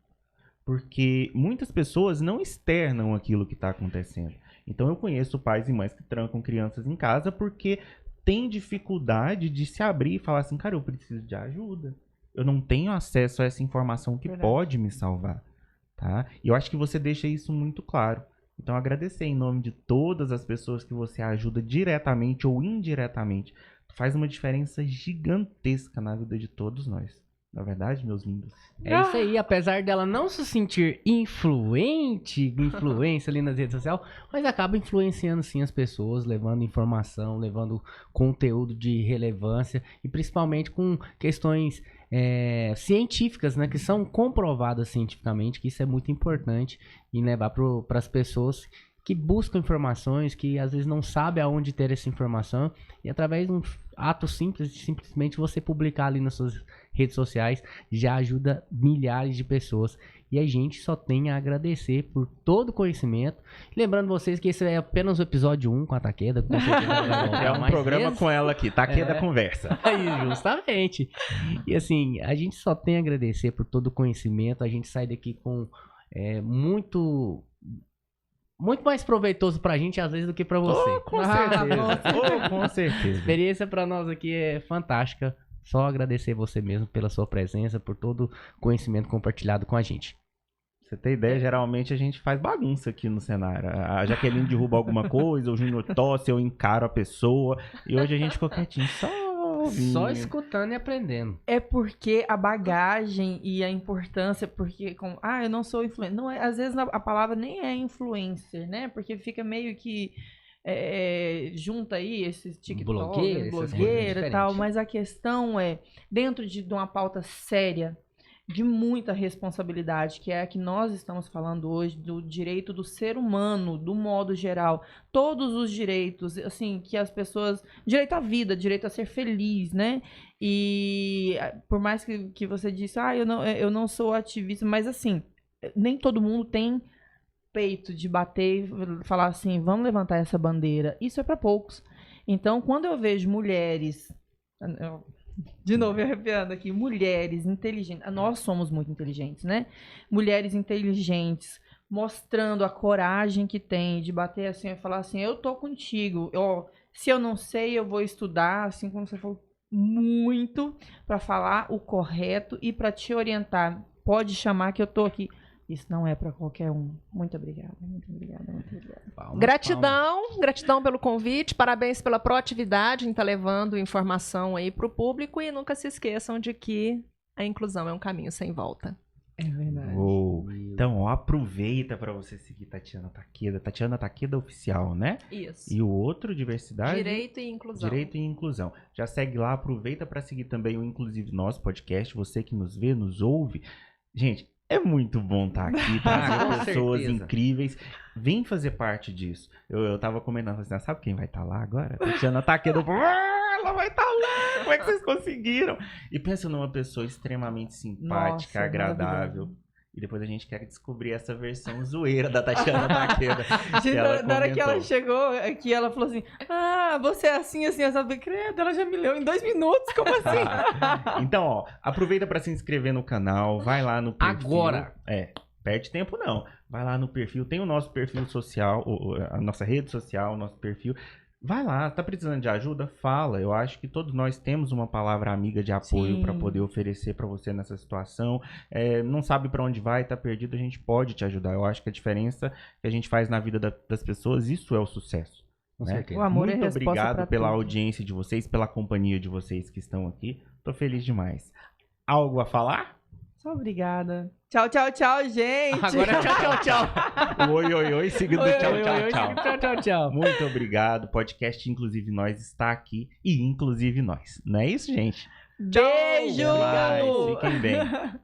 Porque muitas pessoas não externam aquilo que está acontecendo. Então eu conheço pais e mães que trancam crianças em casa porque tem dificuldade de se abrir e falar assim, cara, eu preciso de ajuda. Eu não tenho acesso a essa informação que pode me salvar, tá? E eu acho que você deixa isso muito claro. Então agradecer em nome de todas as pessoas que você ajuda diretamente ou indiretamente. Faz uma diferença gigantesca na vida de todos nós. Na verdade, meus lindos. É isso aí, apesar dela não se sentir influência ali nas redes sociais, mas acaba influenciando sim as pessoas, levando informação, levando conteúdo de relevância e principalmente com questões científicas, né, que são comprovadas cientificamente, que isso é muito importante em levar para as pessoas que buscam informações, que às vezes não sabem aonde ter essa informação, e através de um ato simples, simplesmente você publicar ali nas suas redes sociais, já ajuda milhares de pessoas. E a gente só tem a agradecer por todo o conhecimento. Lembrando vocês que esse é apenas o episódio 1 com a Taqueda. Com certeza é um programa com ela aqui, Taqueda Conversa. Aí, justamente. E assim, a gente só tem a agradecer por todo o conhecimento. A gente sai daqui com muito mais proveitoso pra gente, às vezes, do que pra você. Com certeza. Com certeza. A experiência pra nós aqui é fantástica. Só agradecer você mesmo pela sua presença, por todo o conhecimento compartilhado com a gente. Você tem ideia, geralmente a gente faz bagunça aqui no cenário. A Jaqueline derruba alguma coisa, o Júnior tosse, eu encaro a pessoa. E hoje a gente ficou quietinho, só escutando e aprendendo. É porque a bagagem e a importância, porque eu não sou influencer. Não, às vezes a palavra nem é influencer, né? Porque fica meio que junta aí esses TikTok, blogueira e tal, mas a questão é, dentro de uma pauta séria, de muita responsabilidade, que é a que nós estamos falando hoje, do direito do ser humano, do modo geral, todos os direitos, assim, que as pessoas, direito à vida, direito a ser feliz, né? E por mais que você disse, eu não sou ativista, mas assim, nem todo mundo tem peito de bater e falar assim, vamos levantar essa bandeira. Isso é para poucos. Então, quando eu vejo mulheres, de novo me arrepiando aqui, mulheres inteligentes, nós somos muito inteligentes, né? Mulheres inteligentes, mostrando a coragem que tem de bater assim e falar assim, eu tô contigo, se eu não sei, eu vou estudar, assim como você falou, muito para falar o correto e para te orientar. Pode chamar que eu tô aqui. Isso não é para qualquer um. Muito obrigada, muito obrigada, muito obrigada. Gratidão pelo convite, parabéns pela proatividade em estar levando informação aí para o público e nunca se esqueçam de que a inclusão é um caminho sem volta. É verdade. Então, aproveita para você seguir Tatiana Taqueda Oficial, né? Isso. E o outro, Diversidade? Direito e Inclusão. Direito e Inclusão. Já segue lá, aproveita para seguir também o Inclusive Nós podcast, você que nos vê, nos ouve. Gente, é muito bom estar aqui, trazer pessoas incríveis. Vem fazer parte disso. Eu tava comentando assim, sabe quem vai estar lá agora? Tatiana Taqueda. Ela vai estar lá. Como é que vocês conseguiram? E pensa numa pessoa extremamente simpática, agradável. E depois a gente quer descobrir essa versão zoeira da Tatiana Takeda. Gente, na hora que ela chegou aqui, ela falou assim: ah, você é assim, assim, eu sabia, credo, ela já me leu em 2 minutos, como assim? Então, ó, aproveita pra se inscrever no canal, vai lá no perfil. Agora. Perde tempo não. Vai lá no perfil, tem o nosso perfil social, a nossa rede social, o nosso perfil. Vai lá, tá precisando de ajuda? Fala. Eu acho que todos nós temos uma palavra amiga de apoio para poder oferecer para você nessa situação. Não sabe para onde vai, tá perdido, a gente pode te ajudar. Eu acho que a diferença que a gente faz na vida das pessoas, isso é o sucesso. Com Né? certeza. O amor é Muito resposta obrigado pra pela tudo. audiência de vocês, pela companhia de vocês que estão aqui. Tô feliz demais. Algo a falar? Só obrigada. Tchau, tchau, tchau, gente. Agora tchau, tchau. Oi, oi, oi, seguindo Oi, tchau, oi, tchau, oi, tchau. Tchau, tchau, tchau. Muito obrigado. Podcast Inclusive Nós está aqui e Inclusive Nós. Não é isso, gente? Beijo! Até mais. Fiquem bem.